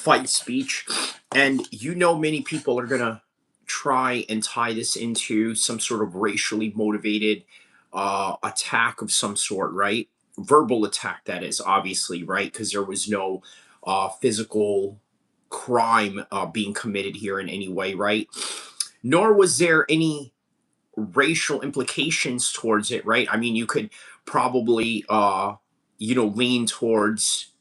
fight speech. And you know, many people are going to try and tie this into some sort of racially motivated attack of some sort, right? Verbal attack, that is, obviously, right? Because there was no physical crime being committed here in any way, right? Nor was there any racial implications towards it, right? I mean, you could probably, lean towards,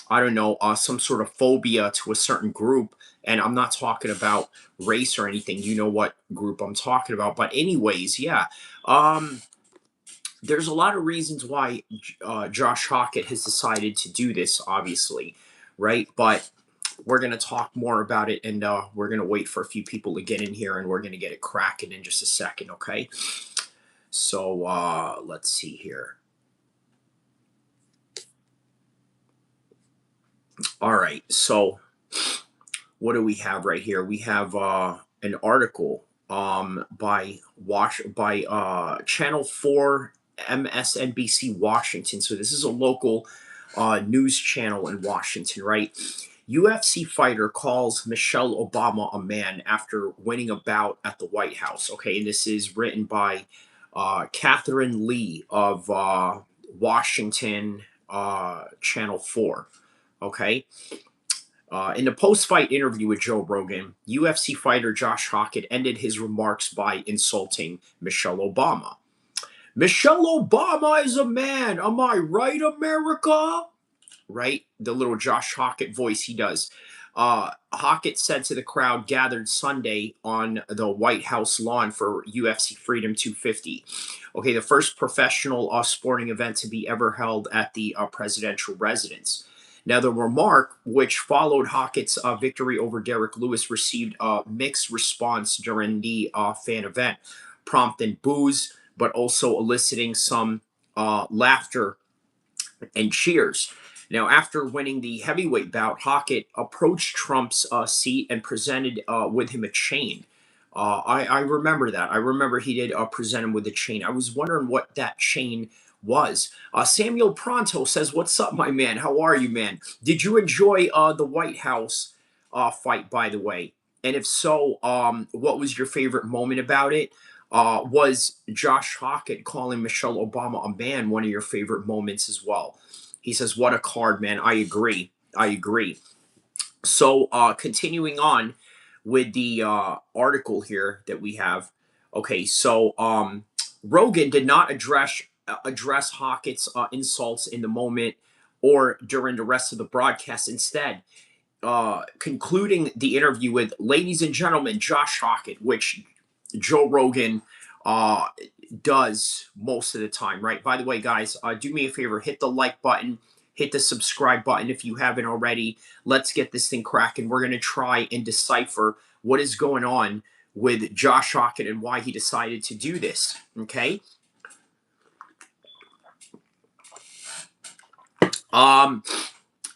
I don't know, some sort of phobia to a certain group. And I'm not talking about race or anything. You know what group I'm talking about. But, anyways, yeah. Um, there's a lot of reasons why Josh Hokit has decided to do this, obviously, right? But we're going to talk more about it, and we're going to wait for a few people to get in here, and we're going to get it cracking in just a second, okay? So let's see here. All right, so what do we have right here? We have an article by Channel 4 MSNBC Washington. So this is a local news channel in Washington, right? UFC fighter calls Michelle Obama a man after winning a bout at the White House. Okay, and this is written by Catherine Lee of Washington Channel 4. Okay. In a post-fight interview with Joe Rogan, UFC fighter Josh Hokit ended his remarks by insulting Michelle Obama. Michelle Obama is a man. Am I right, America? Right? The little Josh Hokit voice he does. Hokit said to the crowd gathered Sunday on the White House lawn for UFC Freedom 250. Okay, the first professional sporting event to be ever held at the presidential residence. Now, the remark, which followed Hokit's victory over Derek Lewis, received a mixed response during the fan event, prompting boos, but also eliciting some laughter and cheers. Now, after winning the heavyweight bout, Hokit approached Trump's seat and presented with him a chain. I remember that. I remember he did present him with a chain. I was wondering what that chain was. Samuel Pronto says, "What's up, my man? How are you, man? Did you enjoy the White House fight, by the way? And if so, what was your favorite moment about it? Was Josh Hokit calling Michelle Obama a man one of your favorite moments as well?" He says, "What a card, man. I agree. I agree." So, continuing on with the article here that we have. Okay, so Rogan did not address Hawkett's insults in the moment or during the rest of the broadcast. Instead, concluding the interview with "Ladies and gentlemen, Josh Hawkett," which Joe Rogan uh, does most of the time, right? By the way, guys, do me a favor, hit the like button, hit the subscribe button if you haven't already. Let's get this thing cracking. We're going to try and decipher what is going on with Josh Hawkett and why he decided to do this, okay?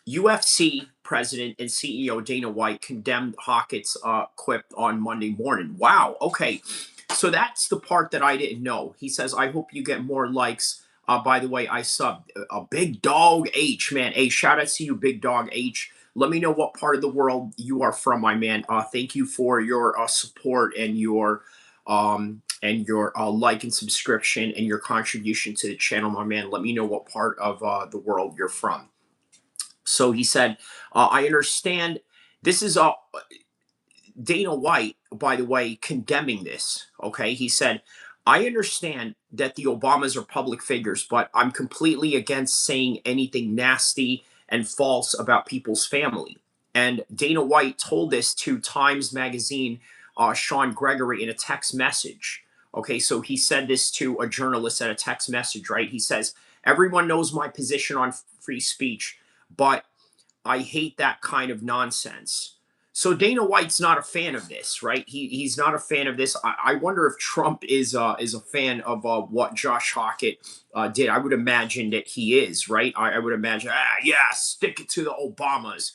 UFC president and CEO Dana White condemned Hawkett's quip on Monday morning. Wow. Okay. So that's the part that I didn't know. He says, "I hope you get more likes." By the way, I subbed a Big Dog H, man. Hey, shout out to you, Big Dog H. Let me know what part of the world you are from, my man. Thank you for your support and your like and subscription and your contribution to the channel, my man. Let me know what part of the world you're from. So he said, "I understand." This is Dana White, by the way, condemning this. Okay. He said, "I understand that the Obamas are public figures, but I'm completely against saying anything nasty and false about people's family." And Dana White told this to Times Magazine, Sean Gregory, in a text message. Okay. So he said this to a journalist at a text message, right? He says, "Everyone knows my position on free speech, but I hate that kind of nonsense." So Dana White's not a fan of this, right? He's not a fan of this. I wonder if Trump is a fan of what Josh Hawkett did. I would imagine that he is, right? I would imagine, yeah, stick it to the Obamas.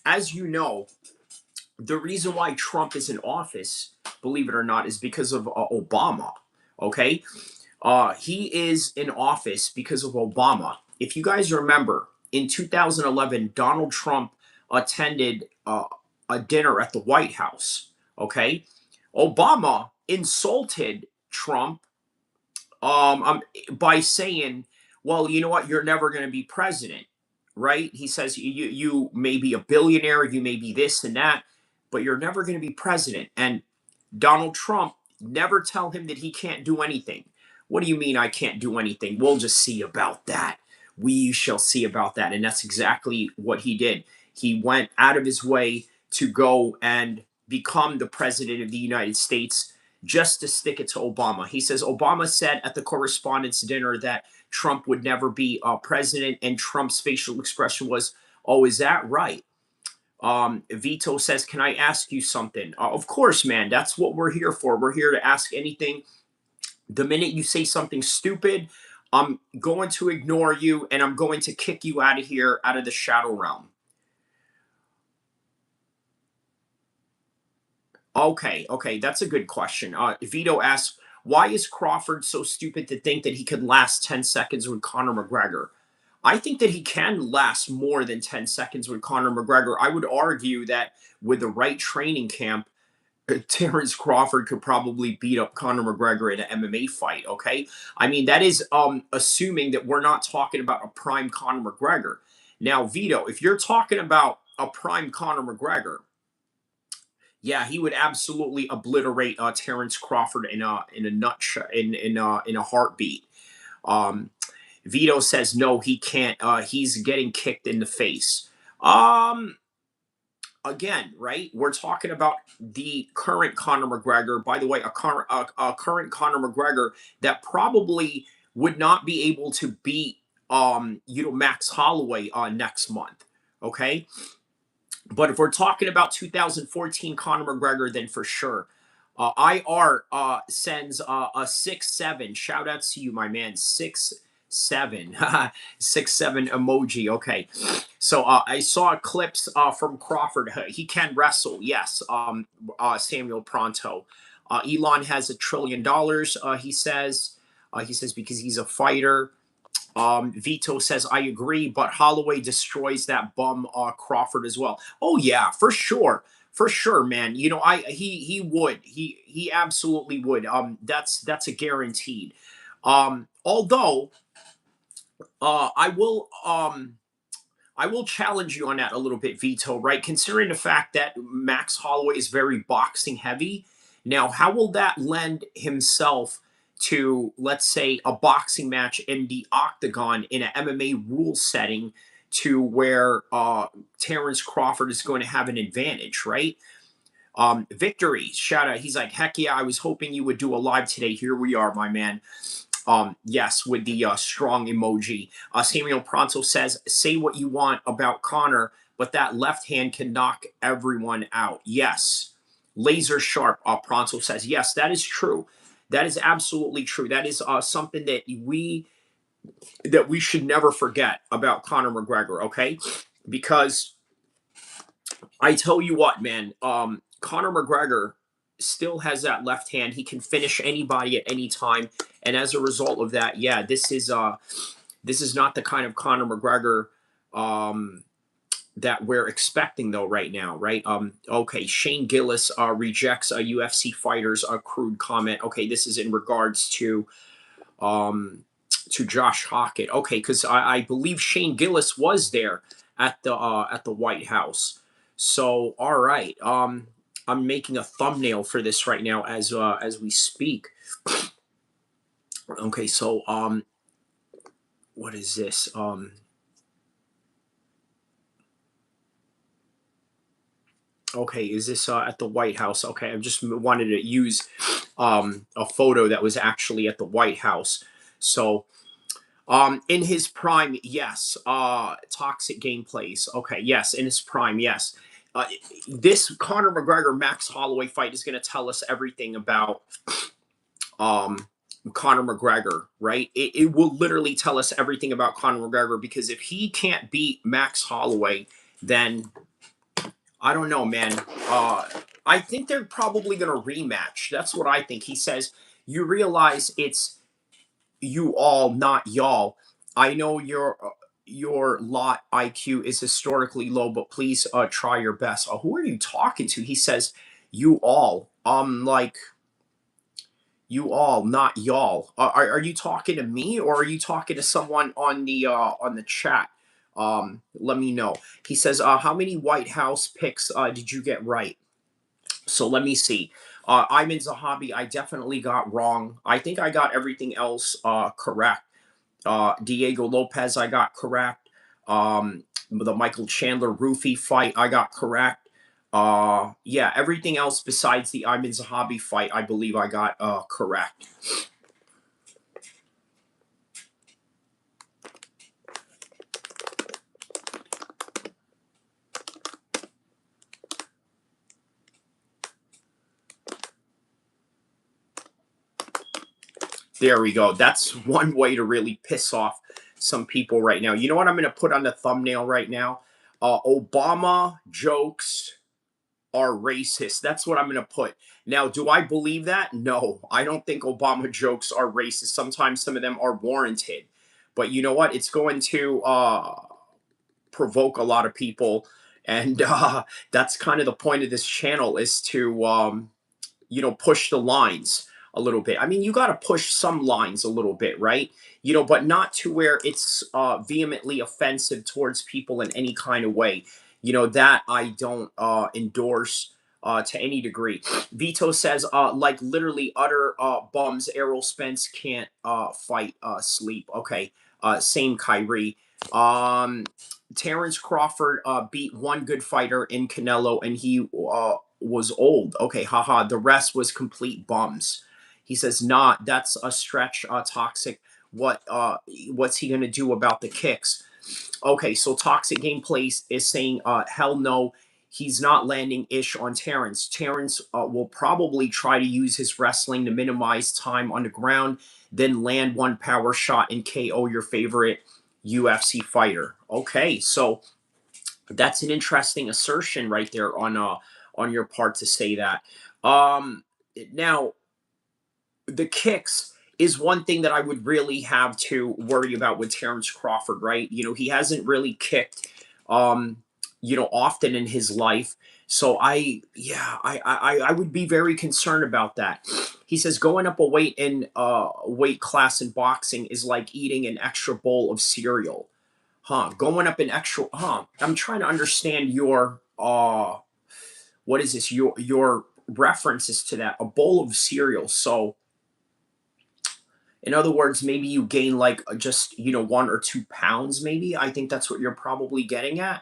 As you know, the reason why Trump is in office, believe it or not, is because of Obama. Okay, he is in office because of Obama. If you guys remember, in 2011, Donald Trump attended a dinner at the White House. Okay, Obama insulted Trump by saying, "Well, you know what? You're never going to be president." Right? He says, you may be a billionaire, you may be this and that, but you're never going to be president." And Donald Trump never tell him that he can't do anything. What do you mean I can't do anything? We'll just see about that. We shall see about that. And that's exactly what he did. He went out of his way to go and become the president of the United States just to stick it to Obama. He says Obama said at the correspondence dinner that Trump would never be president, and Trump's facial expression was, "Oh, is that right?" Vito says, "Can I ask you something?" Of course, man. That's what we're here for. We're here to ask anything. The minute you say something stupid, I'm going to ignore you and I'm going to kick you out of here, out of the shadow realm. Okay, okay, that's a good question. Vito asks, "Why is Crawford so stupid to think that he could last 10 seconds with Conor McGregor?" I think that he can last more than 10 seconds with Conor McGregor. I would argue that with the right training camp, Terrence Crawford could probably beat up Conor McGregor in an MMA fight. Okay, I mean that is assuming that we're not talking about a prime Conor McGregor. Now, Vito, if you're talking about a prime Conor McGregor, yeah, he would absolutely obliterate Terrence Crawford in a nutshell, in a heartbeat. Um, Vito says no, he can't. He's getting kicked in the face. Um, Again, right? We're talking about the current Conor McGregor. By the way, a current Conor McGregor that probably would not be able to beat Max Holloway next month. Okay, but if we're talking about 2014 Conor McGregor, then for sure. IR sends a 6-7. Shout out to you, my man. 6-7. 6-7 emoji. Okay. So I saw clips from Crawford. He can wrestle. Yes. Samuel Pronto. Elon has $1 trillion, he says. He says because he's a fighter. Vito says, "I agree, but Holloway destroys that bum Crawford as well." Oh yeah, for sure, man. You know, he would, he absolutely would. That's a guaranteed. Although, uh, I will um I will challenge you on that a little bit, Vito. Right, considering the fact that Max Holloway is very boxing heavy. Now, how will that lend himself to, let's say, a boxing match in the octagon in an MMA rule setting, to where Terrence Crawford is going to have an advantage, right? Victory, shout out. He's like, "Heck yeah, I was hoping you would do a live today. Here we are, my man." Yes, with the strong emoji. Samuel Pronto says, "Say what you want about Connor, but that left hand can knock everyone out." Yes. Laser sharp, Pronto says. Yes, that is true. That is absolutely true. That is something that we should never forget about Conor McGregor, okay? Because I tell you what, man, Conor McGregor still has that left hand. He can finish anybody at any time, and as a result of that, yeah, this is not the kind of Conor McGregor um, that we're expecting though right now, right? Okay, Shane Gillis rejects a UFC fighter's crude comment. Okay, this is in regards um, to Josh Hokit. Okay, because I believe Shane Gillis was there at the White House. So all right, I'm making a thumbnail for this right now as we speak. Okay, so what is this? Okay, is this at the White House? Okay, I just wanted to use a photo that was actually at the White House. So in his prime, yes. Toxic gameplays. Okay, yes, in his prime, yes. Uh, this Conor McGregor Max Holloway fight is going to tell us everything about um, Conor McGregor, right? It will literally tell us everything about Conor McGregor, because if he can't beat Max Holloway, then I don't know, man. I think they're probably going to rematch. That's what I think. He says, "You realize it's you all, not y'all. I know your lot IQ is historically low, but please try your best. Who are you talking to? He says, you all. Like, you all, not y'all. Are you talking to me or are you talking to someone on the chat? Let me know. He says, how many White House picks did you get right? So let me see. Ayman Zahabi, I definitely got wrong. I think I got everything else correct. Diego Lopez, I got correct. The Michael Chandler Roofy fight, I got correct. Yeah, everything else besides the Ayman Zahabi fight, I believe I got correct. There we go. That's one way to really piss off some people right now. You know what I'm going to put on the thumbnail right now? Obama jokes are racist. That's what I'm going to put. Now, do I believe that? No, I don't think Obama jokes are racist. Sometimes some of them are warranted. But you know what? It's going to provoke a lot of people. And that's kind of the point of this channel is to push the lines a little bit. I mean, you got to push some lines a little bit, right? But not to where it's vehemently offensive towards people in any kind of way. That I don't endorse to any degree. Vito says, like literally utter bums. Errol Spence can't fight sleep. Okay, same Kyrie. Um, Terrence Crawford beat one good fighter in Canelo, and he was old. Okay, haha. The rest was complete bums. He says, "Nah, that's a stretch. Toxic. What's he gonna do about the kicks?" Okay, so Toxic Gameplays is saying, "Hell no." He's not landing ish on Terrence. Terrence will probably try to use his wrestling to minimize time on the ground, then land one power shot and KO your favorite UFC fighter. Okay, so that's an interesting assertion right there on your part to say that. Um, Now the kicks is one thing that I would really have to worry about with Terrence Crawford, right? He hasn't really kicked, often in his life. So I would be very concerned about that. He says going up a weight class in boxing is like eating an extra bowl of cereal. Huh, going up an extra, I'm trying to understand your what is this? Your references to that. A bowl of cereal. So in other words, maybe you gain like just 1 or 2 pounds. Maybe I think that's what you're probably getting at.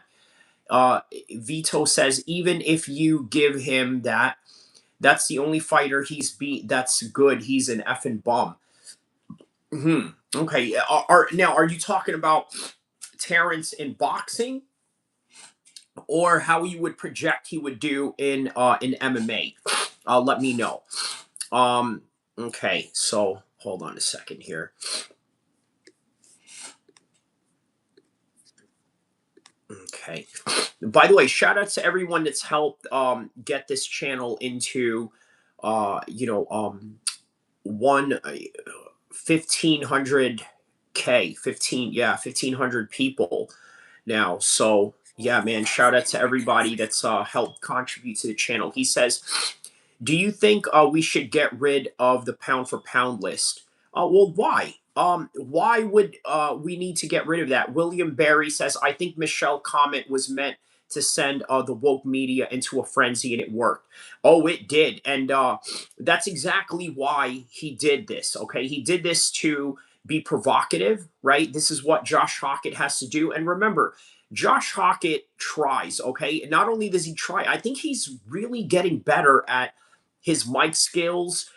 Uh, Vito says even if you give him that, that's the only fighter he's beat. That's good. He's an effing bum. Okay. Are you talking about Terrence in boxing, or how you would project he would do in MMA? Let me know. Um, okay. So hold on a second here. Okay. By the way, shout out to everyone that's helped get this channel into one 1500K 1500 people now. So yeah, man, shout out to everybody that's helped contribute to the channel. He says, do you think we should get rid of the pound for pound list? Well, why? Why would we need to get rid of that? William Barry says, I think Michelle comment was meant to send the woke media into a frenzy, and it worked. Oh, it did. And that's exactly why he did this. Okay. He did this to be provocative, right? This is what Josh Hokit has to do. And remember, Josh Hokit tries, okay? Not only does he try, I think he's really getting better at his mic skills.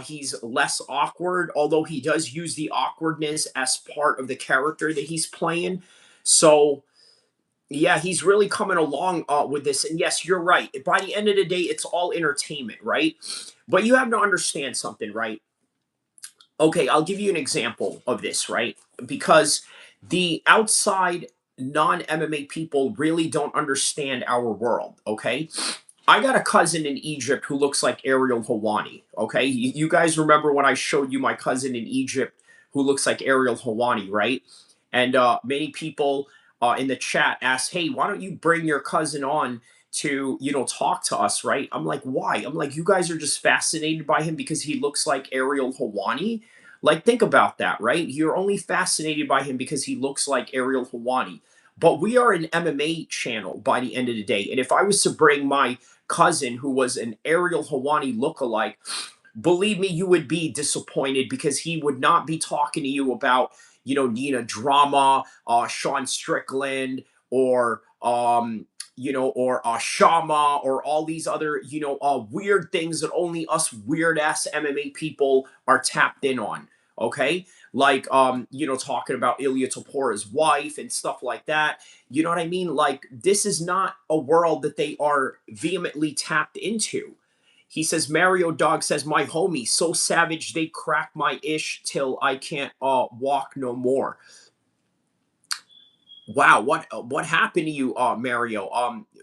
He's less awkward, although he does use the awkwardness as part of the character that he's playing. So, yeah, he's really coming along with this. And yes, you're right. By the end of the day, it's all entertainment, right? But you have to understand something, right? Okay, I'll give you an example of this, right? Because the outside non MMA people really don't understand our world, okay? I got a cousin in Egypt who looks like Ariel Hawani. Okay, you guys remember when I showed you my cousin in Egypt who looks like Ariel Hawani, right? And many people in the chat asked, "Hey, why don't you bring your cousin on to talk to us?" Right? I'm like, "Why?" I'm like, "You guys are just fascinated by him because he looks like Ariel Hawani." Like, think about that, right? You're only fascinated by him because he looks like Ariel Hawani. But we are an MMA channel by the end of the day. And if I was to bring my cousin who was an Ariel Hawani lookalike, believe me, you would be disappointed because he would not be talking to you about, Nina Drama, Sean Strickland, or or Shama, or all these other, weird things that only us weird ass MMA people are tapped in on. Okay, like talking about Ilya Topor's wife and stuff like that. You know what I mean? Like, this is not a world that they are vehemently tapped into. He says, Mario Dog says, my homie, so savage they crack my ish till I can't walk no more. Wow, what happened to you, Mario?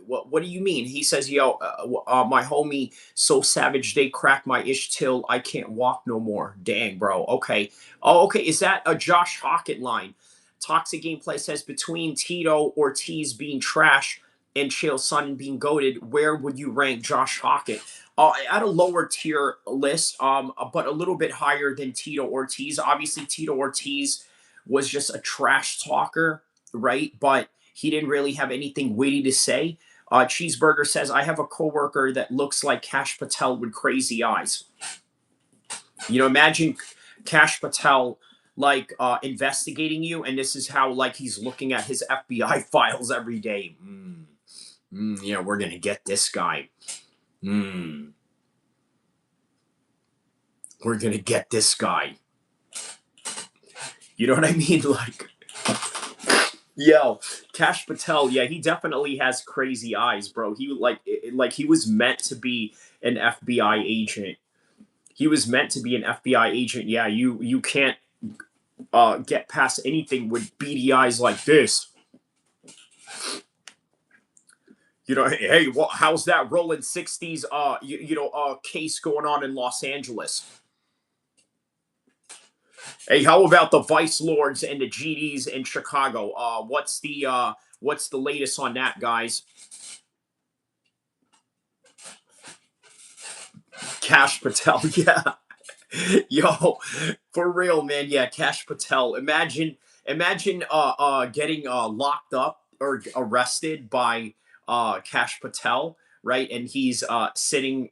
What do you mean? He says, yo, my homie, so savage they crack my ish till I can't walk no more. Dang, bro. Okay. Oh, okay. Is that a Josh Hokit line? Toxic Gameplay says, between Tito Ortiz being trash and Chael Sonnen being goaded, where would you rank Josh Hokit? At a lower tier list, but a little bit higher than Tito Ortiz. Obviously, Tito Ortiz was just a trash talker, right? But he didn't really have anything witty to say. Cheeseburger says, I have a coworker that looks like Cash Patel with crazy eyes. Imagine Cash Patel like investigating you, and this is how like he's looking at his FBI files every day. Yeah, we're gonna get this guy. We're gonna get this guy. You know what I mean? Like, yo, Cash Patel, yeah, he definitely has crazy eyes, bro. He like he was meant to be an FBI agent. He was meant to be an FBI agent. Yeah, you can't get past anything with beady eyes like this. Hey, how's that rolling 60s case going on in Los Angeles? Hey, how about the Vice Lords and the GDs in Chicago? What's the latest on that, guys? Cash Patel, yeah. Yo, for real, man. Yeah, Cash Patel. Imagine getting locked up or arrested by Cash Patel, right? And he's sitting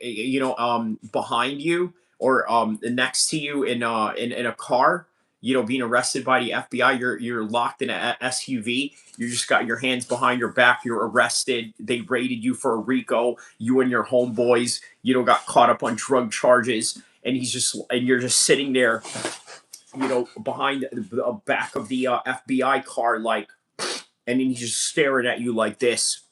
behind you or next to you in a car, being arrested by the FBI. You're locked in a SUV. You just got your hands behind your back. You're arrested. They raided you for a RICO. You and your homeboys, got caught up on drug charges, and you're just sitting there, behind the back of the FBI car, like, and then he's just staring at you like this.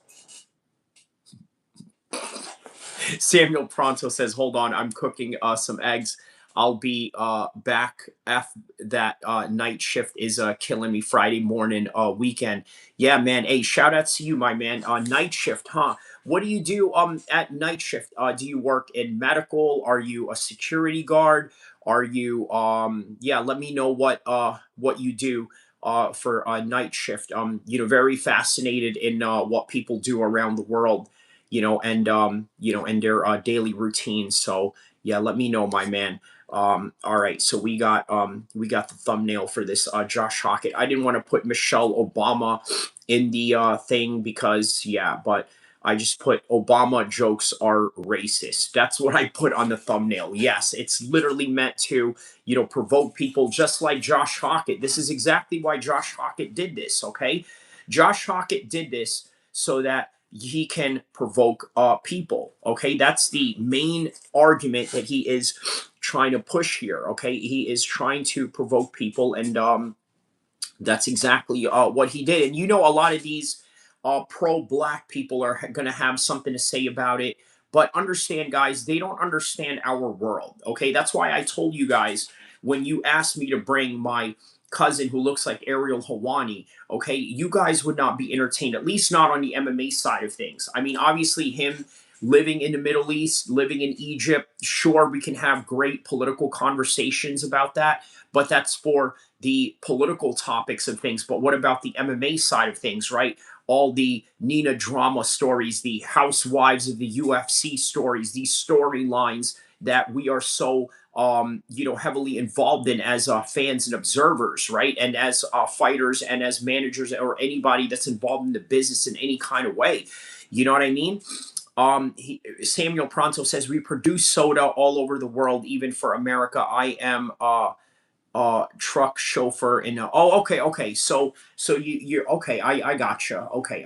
Samuel Pronto says, hold on, I'm cooking some eggs. I'll be back. That night shift is killing me. Friday morning, weekend. Yeah, man. Hey, shout out to you, my man. Night shift, huh? What do you do at night shift? Do you work in medical? Are you a security guard? Are you yeah, let me know what you do for night shift. Very fascinated in what people do around the world, and their daily routines. So yeah, let me know, my man. All right, so we got the thumbnail for this Josh Hokit. I didn't want to put Michelle Obama in the thing because, yeah, but I just put Obama jokes are racist. That's what I put on the thumbnail. Yes, it's literally meant to, provoke people, just like Josh Hokit. This is exactly why Josh Hokit did this, okay? Josh Hokit did this so that he can provoke people, okay? That's the main argument that he is trying to push here, okay? He is trying to provoke people, and that's exactly what he did. And a lot of these pro-black people are going to have something to say about it. But understand, guys, they don't understand our world. Okay, that's why I told you guys when you asked me to bring my cousin who looks like Ariel Hawani. Okay, you guys would not be entertained, at least not on the MMA side of things. I mean, obviously him living in the Middle East, living in Egypt. Sure, we can have great political conversations about that, but that's for the political topics of things. But what about the MMA side of things, right? All the Nina drama stories, the housewives of the UFC stories, these storylines that we are so heavily involved in as fans and observers, right? And as fighters and as managers or anybody that's involved in the business in any kind of way. You know what I mean? Samuel Pronto says we produce soda all over the world, even for America. I am truck chauffeur in okay. So you're okay. I gotcha. Okay.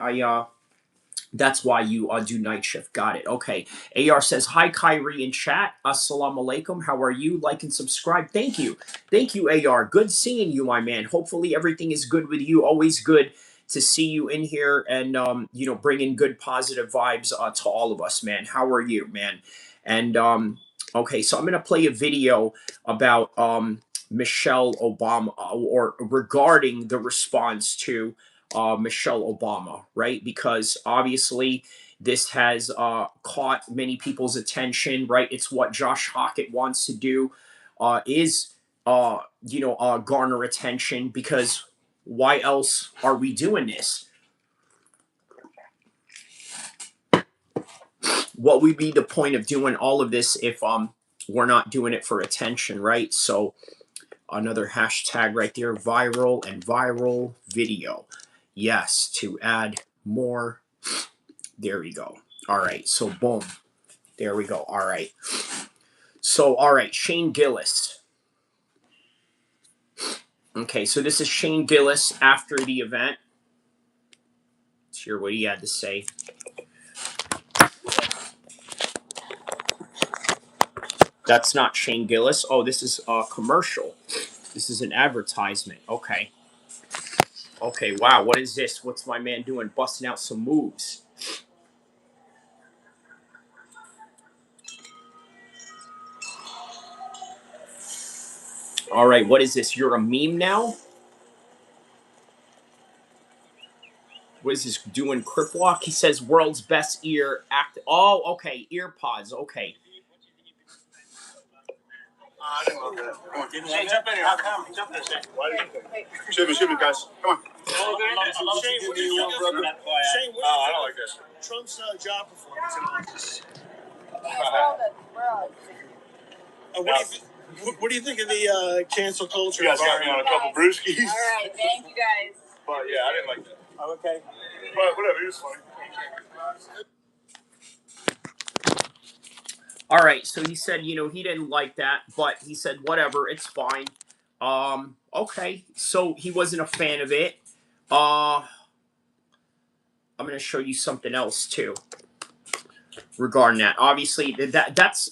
That's why you do night shift. Got it. Okay. AR says, hi, Kyrie in chat. Assalamu alaikum. How are you? Like and subscribe. Thank you. Thank you, AR. Good seeing you, my man. Hopefully everything is good with you. Always good to see you in here and, bringing good positive vibes to all of us, man. How are you, man? And, okay, so I'm going to play a video about Michelle Obama or regarding the response to Michelle Obama, right? Because obviously this has caught many people's attention, right? It's what Josh Hokit wants to do, is garner attention, because why else are we doing this? What would be the point of doing all of this if we're not doing it for attention, right? So another hashtag right there, viral and viral video. Yes, to add more. There we go. All right, so boom. There we go. All right. So, all right, Shane Gillis. Okay, so this is Shane Gillis after the event. Let's hear what he had to say. That's not Shane Gillis. Oh, this is a commercial. This is an advertisement. Okay. Okay, wow, what is this? What's my man doing? Busting out some moves. All right, what is this? You're a meme now? What is this doing? Crip walk? He says world's best ear act. Oh, okay, ear pods. Okay. I didn't love that. Come on. Shane, jump in here. Come. Jump in, Shane. Ship it, guys. Come on. Shane, what do you think of I don't like this. Trump's job performance? What do you think of the cancel culture? You guys got me on a couple brewskis. All right, thank you guys. But yeah, I didn't like that. Oh, okay. But whatever, it was funny. All right, so he said, he didn't like that, but he said, whatever, it's fine. Okay, so he wasn't a fan of it. I'm going to show you something else too regarding that. Obviously, that's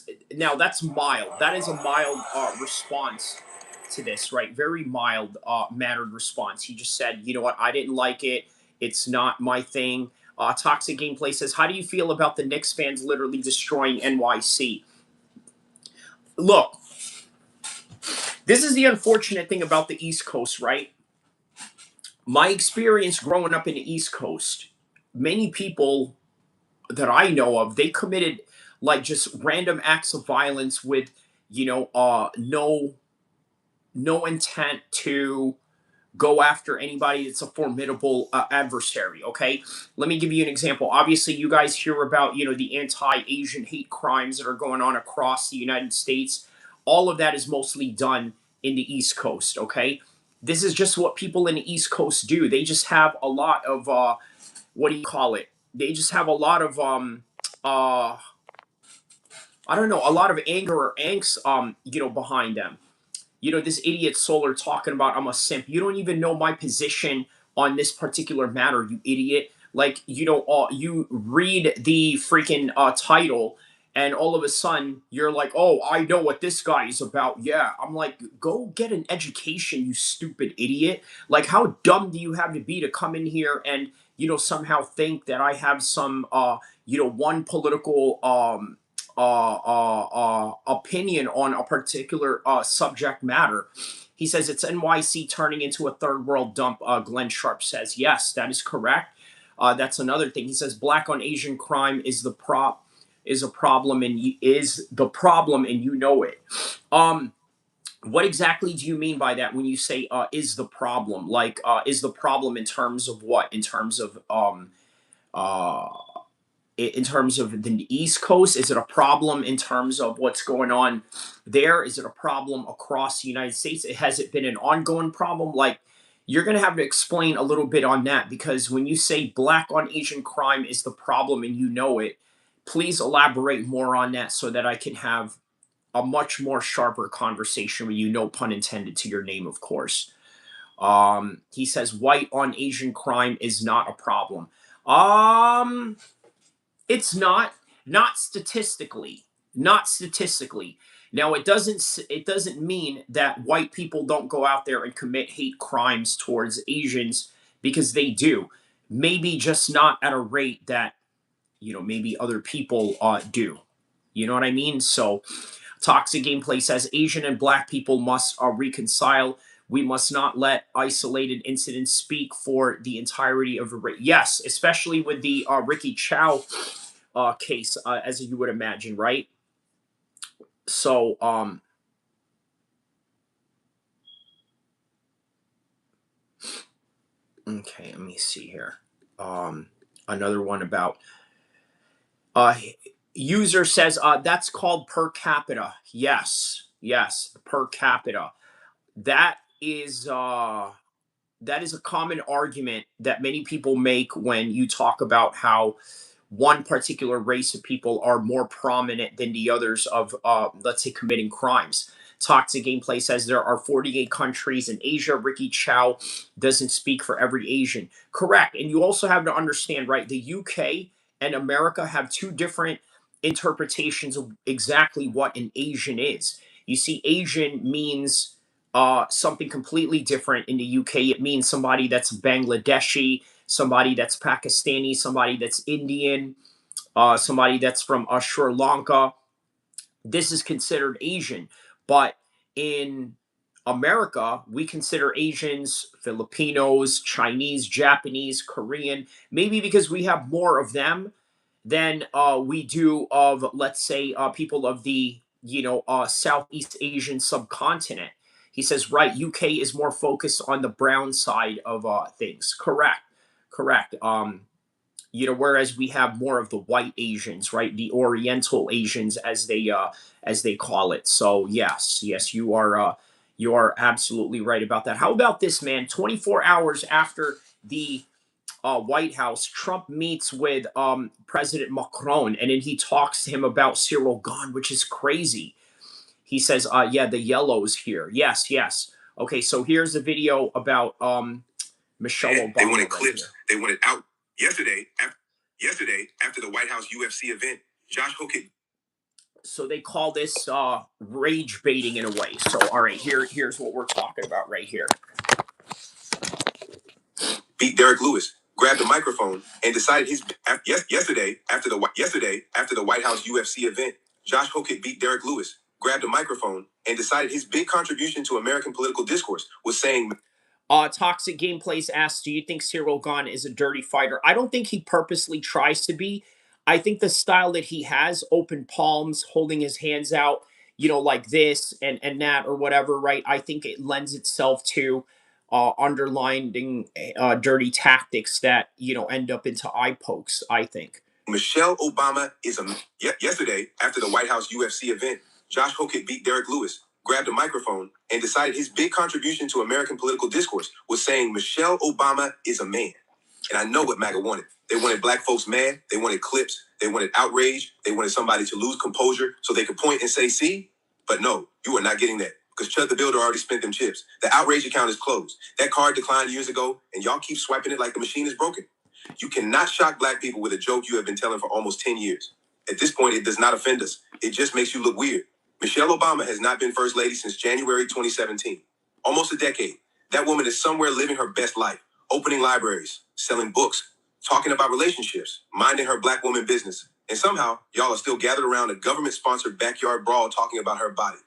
mild. That is a mild response to this, right? Very mild mannered response. He just said, you know what, I didn't like it. It's not my thing. Toxic Gameplay says, how do you feel about the Knicks fans literally destroying NYC? Look, this is the unfortunate thing about the East Coast, right? My experience growing up in the East Coast, many people that I know of, they committed like just random acts of violence with, no intent to go after anybody that's a formidable adversary. Okay, let me give you an example. Obviously, you guys hear about the anti-Asian hate crimes that are going on across the United States. All of that is mostly done in the East Coast. Okay, this is just what people in the East Coast do. They just have a lot of what do you call it? They just have a lot of I don't know, a lot of anger or angst behind them. This idiot Solar talking about I'm a simp. You don't even know my position on this particular matter, you idiot. Like, you read the freaking title, and all of a sudden you're like, oh, I know what this guy is about. Yeah, I'm like, go get an education, you stupid idiot. Like, how dumb do you have to be to come in here and somehow think that I have some one political opinion on a particular subject matter. He says it's NYC turning into a third world dump. Glenn Sharp says, yes, that is correct. That's another thing. He says black on Asian crime is the is a problem and is the problem and you know it. What exactly do you mean by that when you say is the problem? Like is the problem in terms of what? Uh in terms of the East Coast? Is it a problem in terms of what's going on there? Is it a problem across the United States? Has it been an ongoing problem? Like, you're going to have to explain a little bit on that, because when you say black on Asian crime is the problem and you know it, please elaborate more on that so that I can have a much more sharper conversation with you. No pun intended to your name, of course. He says white on Asian crime is not a problem. Um, it's not statistically, not statistically. Now it doesn't mean that white people don't go out there and commit hate crimes towards Asians, because they do. Maybe just not at a rate that maybe other people do. You know what I mean? So Toxic Gameplay says Asian and black people must reconcile. We must not let isolated incidents speak for the entirety of a race. Yes, especially with the Ricky Chow case, as you would imagine, right? So, okay, let me see here. Another one about uh, user says that's called per capita. Yes, yes, per capita. That is that is a common argument that many people make when you talk about how one particular race of people are more prominent than the others of, let's say, committing crimes. Toxic Gameplay says there are 48 countries in Asia. Ricky Chow doesn't speak for every Asian. Correct. And you also have to understand, right? The UK and America have two different interpretations of exactly what an Asian is. You see, Asian means something completely different in the UK. It means somebody that's Bangladeshi, somebody that's Pakistani, somebody that's Indian, somebody that's from Sri Lanka. This is considered Asian. But in America, we consider Asians Filipinos, Chinese, Japanese, Korean, maybe because we have more of them than we do of, let's say, people of the Southeast Asian subcontinent. He says, right, UK is more focused on the brown side of things. Correct, correct. Whereas we have more of the white Asians, right, the Oriental Asians, as they call it. So yes, yes, you are absolutely right about that. How about this, man? 24 hours after the White House, Trump meets with President Macron, and then he talks to him about Cyril Gone, which is crazy. He says, "Yeah, the yellows here. Yes, yes. Okay, so here's a video about Michelle Obama. They wanted clips. They wanted out yesterday after the White House UFC event. Josh Hokit. So they call this rage baiting in a way. So all right, here's what we're talking about right here. Beat Derek Lewis, grabbed the microphone, and decided yesterday after the White House UFC event, Josh Hokit beat Derek Lewis, grabbed a microphone, and decided his big contribution to American political discourse was saying. Toxic Gameplays asks, do you think Cyril Gone is a dirty fighter? I don't think he purposely tries to be. I think the style that he has, open palms, holding his hands out, like this and that or whatever, right? I think it lends itself to underlining dirty tactics that end up into eye pokes, I think. Michelle Obama is a yesterday after the White House UFC event, Josh Hokit beat Derek Lewis, grabbed a microphone, and decided his big contribution to American political discourse was saying Michelle Obama is a man. And I know what MAGA wanted. They wanted black folks mad. They wanted clips. They wanted outrage. They wanted somebody to lose composure so they could point and say, see? But no, you are not getting that. Because Chud the Builder already spent them chips. The outrage account is closed. That card declined years ago, and y'all keep swiping it like the machine is broken. You cannot shock black people with a joke you have been telling for almost 10 years. At this point, it does not offend us. It just makes you look weird. Michelle Obama has not been first lady since January 2017. Almost a decade. That woman is somewhere living her best life, opening libraries, selling books, talking about relationships, minding her black woman business. And somehow, y'all are still gathered around a government-sponsored backyard brawl talking about her body.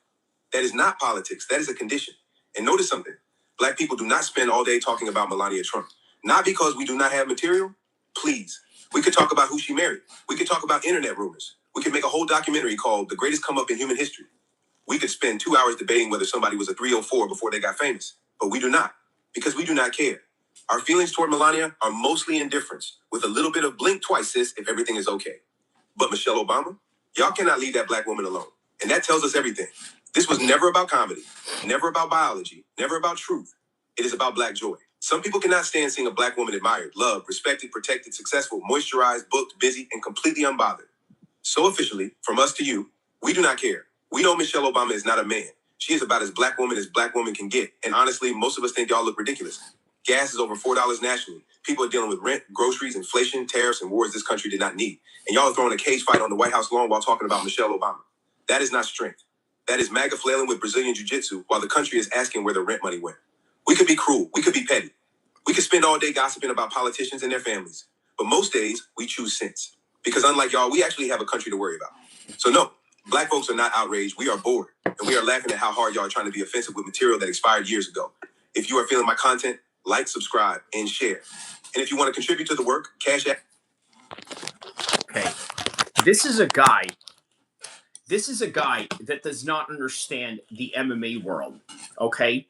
That is not politics. That is a condition. And notice something. Black people do not spend all day talking about Melania Trump. Not because we do not have material. Please. We could talk about who she married. We could talk about internet rumors. We could make a whole documentary called The Greatest Come Up in Human History. We could spend 2 hours debating whether somebody was a 304 before they got famous. But we do not, because we do not care. Our feelings toward Melania are mostly indifference, with a little bit of blink twice, sis, if everything is okay. But Michelle Obama? Y'all cannot leave that black woman alone. And that tells us everything. This was never about comedy, never about biology, never about truth. It is about black joy. Some people cannot stand seeing a black woman admired, loved, respected, protected, successful, moisturized, booked, busy, and completely unbothered. So officially, from us to you, we do not care. We know Michelle Obama is not a man. She is about as black woman can get. And honestly, most of us think y'all look ridiculous. Gas is over $4 nationally. People are dealing with rent, groceries, inflation, tariffs, and wars this country did not need. And y'all are throwing a cage fight on the White House lawn while talking about Michelle Obama. That is not strength. That is MAGA flailing with Brazilian jiu-jitsu while the country is asking where the rent money went. We could be cruel. We could be petty. We could spend all day gossiping about politicians and their families. But most days, we choose sense. Because unlike y'all, we actually have a country to worry about. So no, black folks are not outraged. We are bored. And we are laughing at how hard y'all are trying to be offensive with material that expired years ago. If you are feeling my content, like, subscribe, and share. And if you want to contribute to the work, cash app. Okay. This is a guy that does not understand the MMA world. Okay.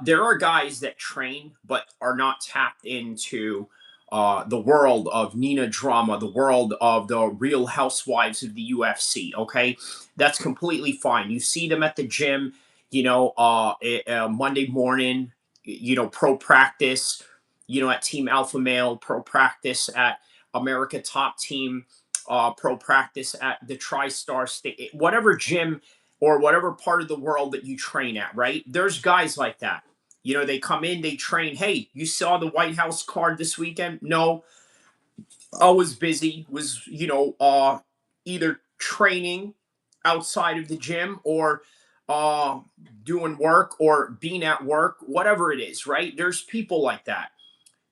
There are guys that train but are not tapped into the world of Nina drama, the world of the Real Housewives of the UFC. Okay, that's completely fine. You see them at the gym, Monday morning, pro practice, at Team Alpha Male, pro practice at America Top Team, pro practice at the TriStar State, whatever gym or whatever part of the world that you train at, right? There's guys like that. They come in, they train. Hey, you saw the White House card this weekend? No, I was busy, either training outside of the gym or doing work or being at work, whatever it is, right? There's people like that.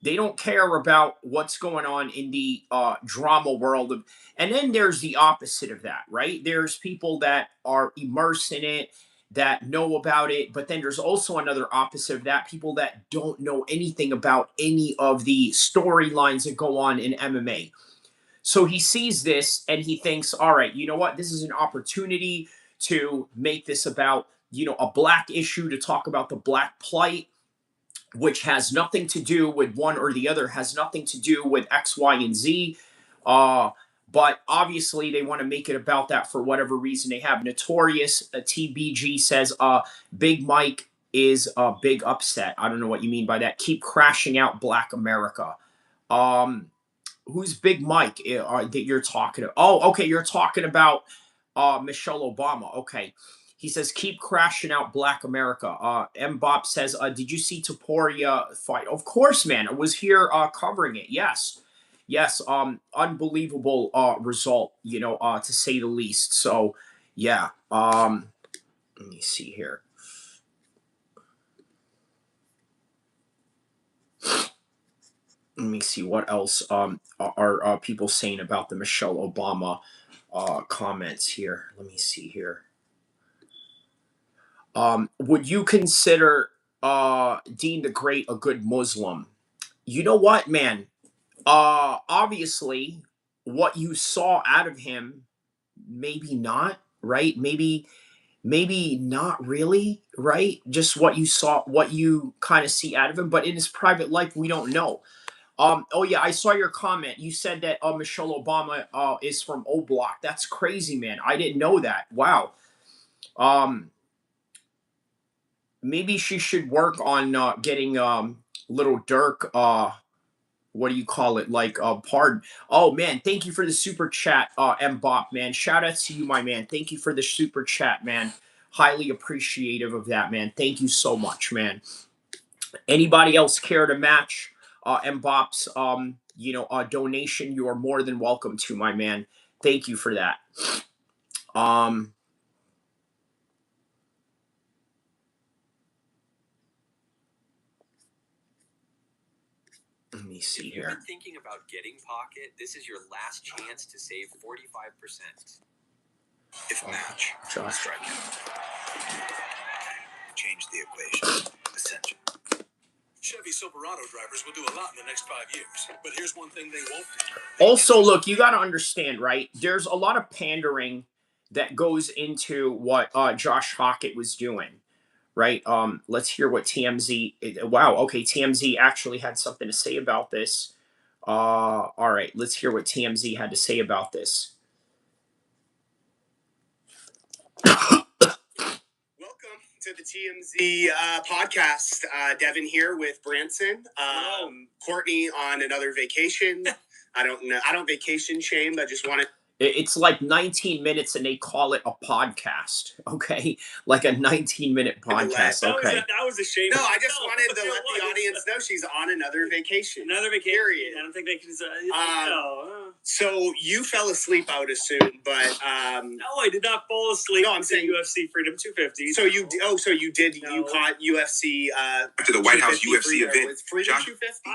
They don't care about what's going on in the drama world and then there's the opposite of that, right? There's people that are immersed in it, that know about it, but then there's also another opposite of that, people that don't know anything about any of the storylines that go on in MMA. So he sees this and he thinks, all right, you know what? This is an opportunity to make this about, a black issue, to talk about the black plight, which has nothing to do with one or the other, has nothing to do with X, Y, and Z. But obviously, they want to make it about that for whatever reason they have. Notorious TBG says, Big Mike is a big upset. I don't know what you mean by that. Keep crashing out Black America. Who's Big Mike that you're talking about? Oh, okay, you're talking about Michelle Obama. Okay. He says, keep crashing out Black America. Mbop says, did you see Taporia fight? Of course, man. I was here covering it. Yes. Yes. Unbelievable result, to say the least. So, yeah. Let me see here. Let me see what else are people saying about the Michelle Obama comments here. Let me see here. Would you consider Dean the Great a good Muslim? You know what, man? Obviously, what you saw out of him, maybe not, right? Maybe not really, right? Just what you saw, what you kind of see out of him, but in his private life, we don't know. Oh yeah, I saw your comment. You said that Michelle Obama is from O Block. That's crazy, man. I didn't know that. Wow. Um, Maybe she should work on getting little Dirk. What do you call it? Like pardon. Oh man, thank you for the super chat, Mbop, man. Shout out to you, my man. Thank you for the super chat, man. Highly appreciative of that, man. Thank you so much, man. Anybody else care to match Mbop's donation? You are more than welcome to, my man. Thank you for that. Let me see here. If you've been thinking about getting Pocket, this is your last chance to save 45%. If match, strike out. Change the equation. Essential. Chevy Silverado drivers will do a lot in the next 5 years, but here's one thing they won't do. Also, look, you got to understand, right? There's a lot of pandering that goes into what Josh Hokit was doing, right? Let's hear what TMZ. Wow, okay, TMZ actually had something to say about this. All right, let's hear what TMZ had to say about this. Welcome to the TMZ podcast. Devin here with Branson. Courtney on another vacation. I don't know. I don't vacation shame. I just wanted. It's like 19 minutes and they call it a podcast, okay? Like a 19-minute podcast, okay. That was a shame. No, I just wanted to let the audience know she's on another vacation. Another vacation. Period. I don't think they can. No. So you fell asleep, I would assume, but no, I did not fall asleep. No, I'm saying UFC Freedom 250. So you, so you did. No. You caught UFC to the White House UFC event. Freedom 250.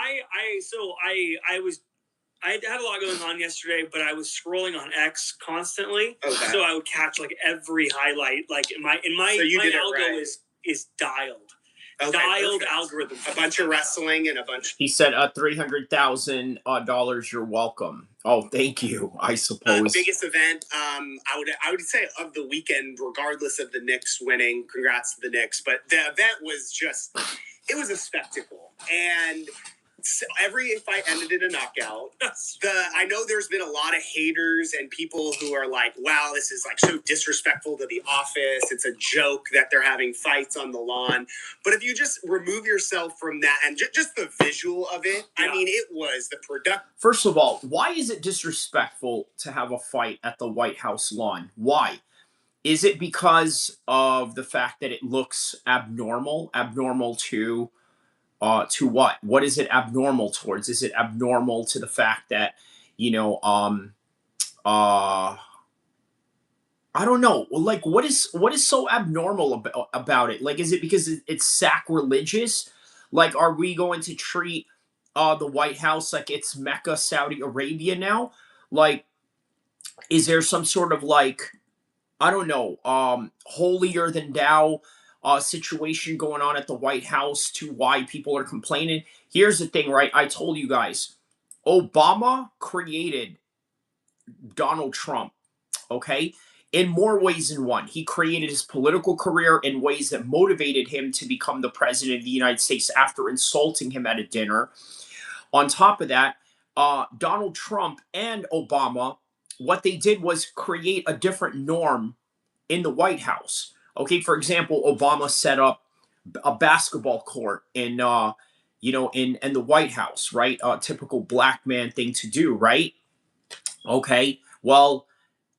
I had a lot going on yesterday, but I was scrolling on X constantly, so I would catch like every highlight. Like in my so my algo right. is dialed, dialed algorithm. A bunch of wrestling and a bunch. He said, $300,000. You're welcome. Oh, thank you. I suppose. Biggest event, I would say of the weekend, regardless of the Knicks winning. Congrats to the Knicks, but the event was just, it was a spectacle and. Every fight ended in a knockout. I know there's been a lot of haters and people who are like, wow, this is like so disrespectful to the office. It's a joke that they're having fights on the lawn. But if you just remove yourself from that and just the visual of it, yeah. I mean, it was the production. First of all, why is it disrespectful to have a fight at the White House lawn? Why? Is it because of the fact that it looks abnormal? Abnormal to what? What is it abnormal towards? Is it abnormal to the fact that, I don't know. Like, what is so abnormal about it? Like, is it because it's sacrilegious? Like, are we going to treat the White House like it's Mecca, Saudi Arabia now? Like, is there some sort of like, I don't know, holier than thou situation going on at the White House to why people are complaining? Here's the thing, right? I told you guys, Obama created Donald Trump, okay? In more ways than one. He created his political career in ways that motivated him to become the president of the United States after insulting him at a dinner. On top of that, Donald Trump and Obama, what they did was create a different norm in the White House. Okay, for example, Obama set up a basketball court in in the White House, right? A typical black man thing to do, right? Okay, well,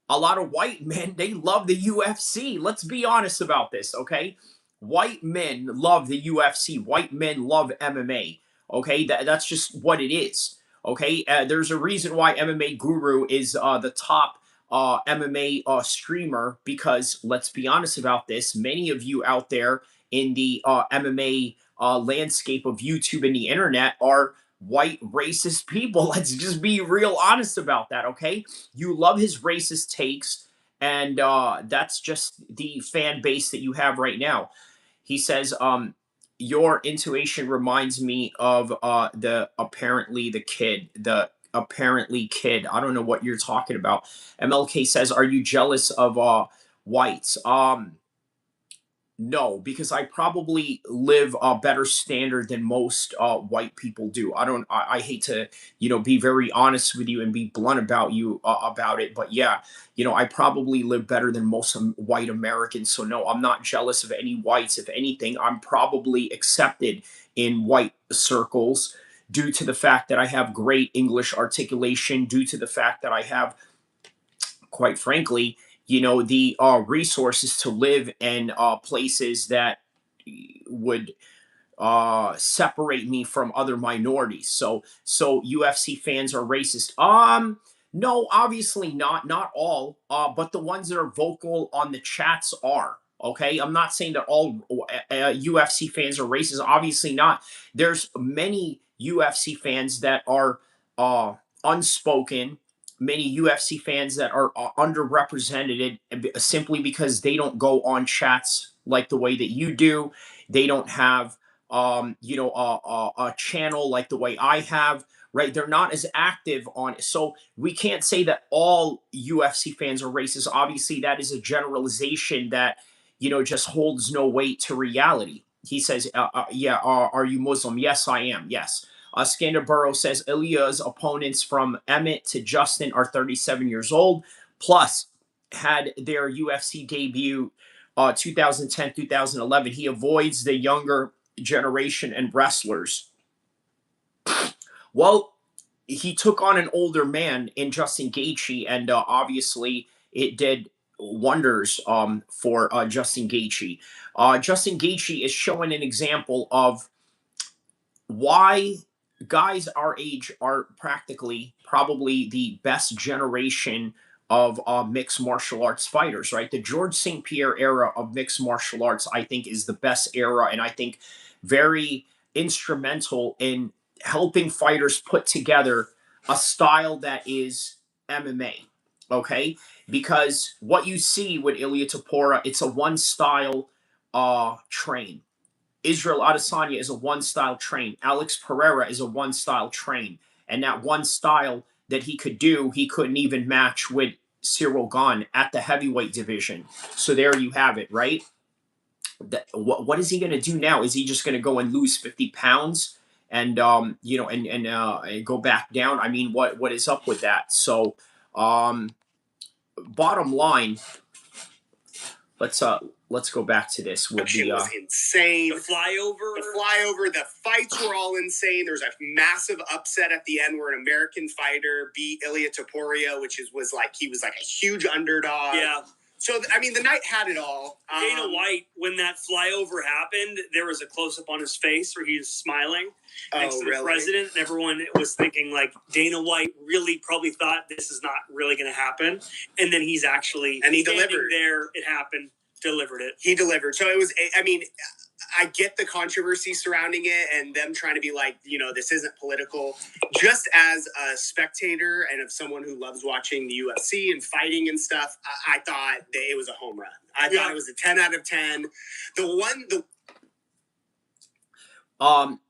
a lot of white men, they love the UFC. Let's be honest about this, okay? White men love the UFC. White men love MMA. Okay, that's just what it is. Okay, there's a reason why MMA Guru is the top MMA streamer, because let's be honest about this. Many of you out there in the MMA landscape of YouTube and the internet are white racist people. Let's just be real honest about that, okay? You love his racist takes, and that's just the fan base that you have right now. He says, your intuition reminds me of the apparently kid. I don't know what you're talking about. MLK says, are you jealous of whites? No, because I probably live a better standard than most white people do. I hate to, be very honest with you and be blunt about it, but yeah, I probably live better than most white Americans. So no, I'm not jealous of any whites. If anything, I'm probably accepted in white circles due to the fact that I have great English articulation, due to the fact that I have, quite frankly, the resources to live in places that would separate me from other minorities. So UFC fans are racist. No, obviously not all, but the ones that are vocal on the chats are. Okay, I'm not saying that all UFC fans are racist. Obviously not. There's many UFC fans that are unspoken, many UFC fans that are underrepresented simply because they don't go on chats like the way that you do. They don't have a channel like the way I have, right? They're not as active on it. So we can't say that all UFC fans are racist. Obviously, that is a generalization that, just holds no weight to reality. He says, yeah, are you Muslim? Yes, I am. Yes. Scandaburo says Ilya's opponents from Emmett to Justin are 37 years old, plus had their UFC debut 2010, 2011. He avoids the younger generation and wrestlers. Well, he took on an older man in Justin Gaethje, and obviously it did wonders for Justin Gaethje. Justin Gaethje is showing an example of why guys our age are practically probably the best generation of mixed martial arts fighters, right? The George St. Pierre era of mixed martial arts, I think, is the best era, and I think very instrumental in helping fighters put together a style that is MMA, okay? Because what you see with Ilia Topuria, it's a one style train. Israel Adesanya is a one style train. Alex Pereira is a one style train. And that one style that he could do, he couldn't even match with Cyril Gane at the heavyweight division. So there you have it, right? What is he going to do now? Is he just going to go and lose 50 pounds and and go back down? I mean, what is up with that? So bottom line, let's go back to this with the was insane. The fights were all insane. There was a massive upset at the end where an American fighter beat Ilia Topuria, which was like he was like a huge underdog. Yeah. So I mean, the night had it all. Dana White, when that flyover happened, there was a close up on his face where he was smiling next to the president, and everyone was thinking like Dana White really probably thought this is not really going to happen, and then he's actually he delivered. There, it happened. Delivered it. He delivered. So it was. I mean, I get the controversy surrounding it and them trying to be like, this isn't political. Just as a spectator and of someone who loves watching the UFC and fighting and stuff, I thought that it was a home run. I thought it was a 10 out of 10.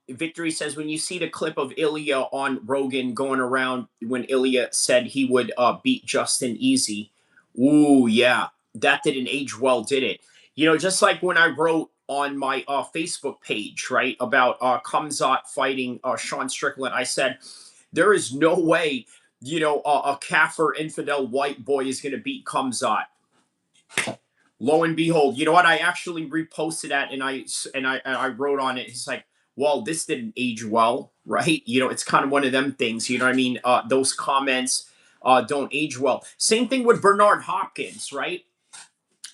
Victory says, when you see the clip of Ilya on Rogan going around when Ilya said he would beat Justin easy. Ooh, yeah. That didn't age well, did it? Just like when I wrote on my Facebook page, right, about Khamzat fighting Sean Strickland, I said, there is no way, a Kafir infidel white boy is going to beat Khamzat. Lo and behold, you know what? I actually reposted that and I wrote on it. It's like, well, this didn't age well, right? It's kind of one of them things. You know what I mean? Those comments don't age well. Same thing with Bernard Hopkins, right?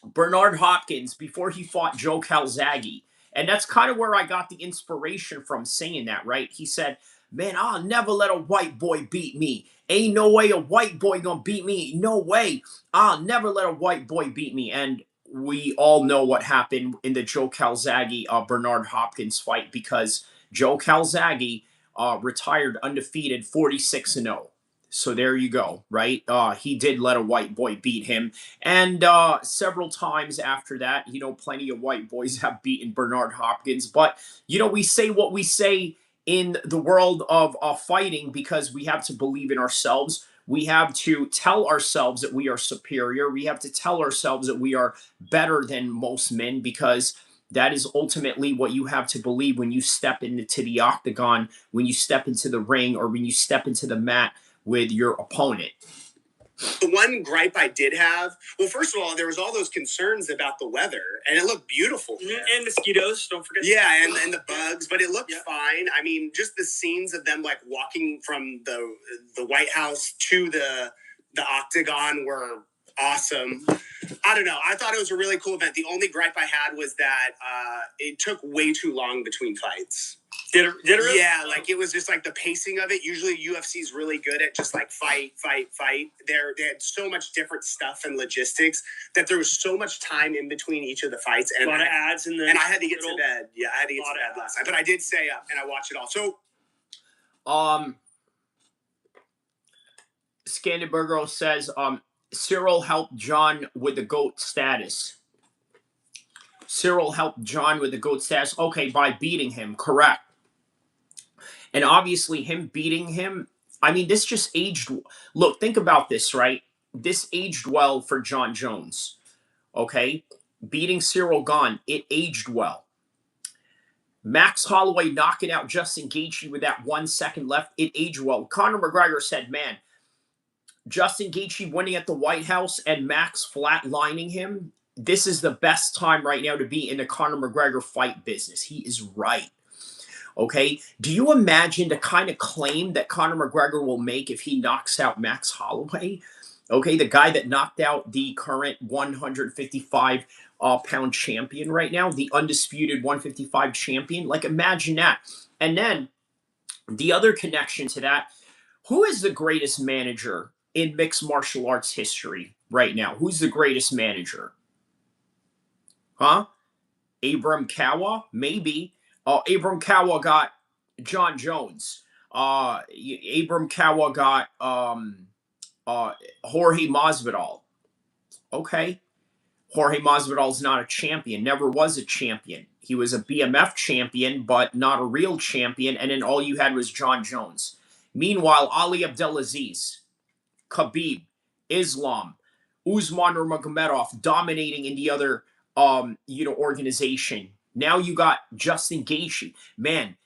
Bernard Hopkins before he fought Joe Calzaghe. And that's kind of where I got the inspiration from saying that, right? He said, man, I'll never let a white boy beat me. Ain't no way a white boy gonna beat me. No way. I'll never let a white boy beat me. And we all know what happened in the Joe Calzaghe Bernard Hopkins fight, because Joe Calzaghe retired undefeated 46-0. So there you go, right? He did let a white boy beat him. And several times after that, plenty of white boys have beaten Bernard Hopkins. But, we say what we say in the world of fighting because we have to believe in ourselves. We have to tell ourselves that we are superior. We have to tell ourselves that we are better than most men, because that is ultimately what you have to believe when you step into the octagon, when you step into the ring, or when you step into the mat with your opponent. The one gripe I did have, well, first of all, there was all those concerns about the weather, and it looked beautiful. And mosquitoes, don't forget. Yeah, and the bugs, but it looked fine. I mean, just the scenes of them like walking from the White House to the octagon were awesome. I don't know. I thought it was a really cool event. The only gripe I had was that it took way too long between fights. Did it really? Yeah, like it was just like the pacing of it. Usually UFC is really good at just like fight. They had so much different stuff and logistics that there was so much time in between each of the fights. And a lot of ads in the and I had to get to bed. Yeah, I had to get to bed last night. But I did stay up and I watched it all. So Scandenberger says Cyril helped John with the GOAT status. Cyril helped John with the GOAT status. Okay, by beating him, correct. And obviously, him beating him, I mean, this just aged. Look, think about this, right? This aged well for John Jones. Okay, beating Cyril Gahn, it aged well. Max Holloway knocking out Justin Gaethje with that 1 second left, it aged well. Conor McGregor said, man, Justin Gaethje winning at the White House and Max flatlining him, this is the best time right now to be in the Conor McGregor fight business. He is right. Okay, do you imagine the kind of claim that Conor McGregor will make if he knocks out Max Holloway? Okay, the guy that knocked out the current 155 pound champion right now, the undisputed 155 champion. Like, imagine that. And then the other connection to that, who is the greatest manager in mixed martial arts history right now? Who's the greatest manager? Huh? Abram Kawa? Maybe. Abram Kawa got John Jones. Abram Kawa got Jorge Masvidal. Okay. Jorge Masvidal is not a champion, never was a champion. He was a BMF champion, but not a real champion. And then all you had was John Jones. Meanwhile, Ali Abdelaziz, Khabib, Islam, Usman Nurmagomedov dominating in the other organization. Now you got Justin Gaethje. Man,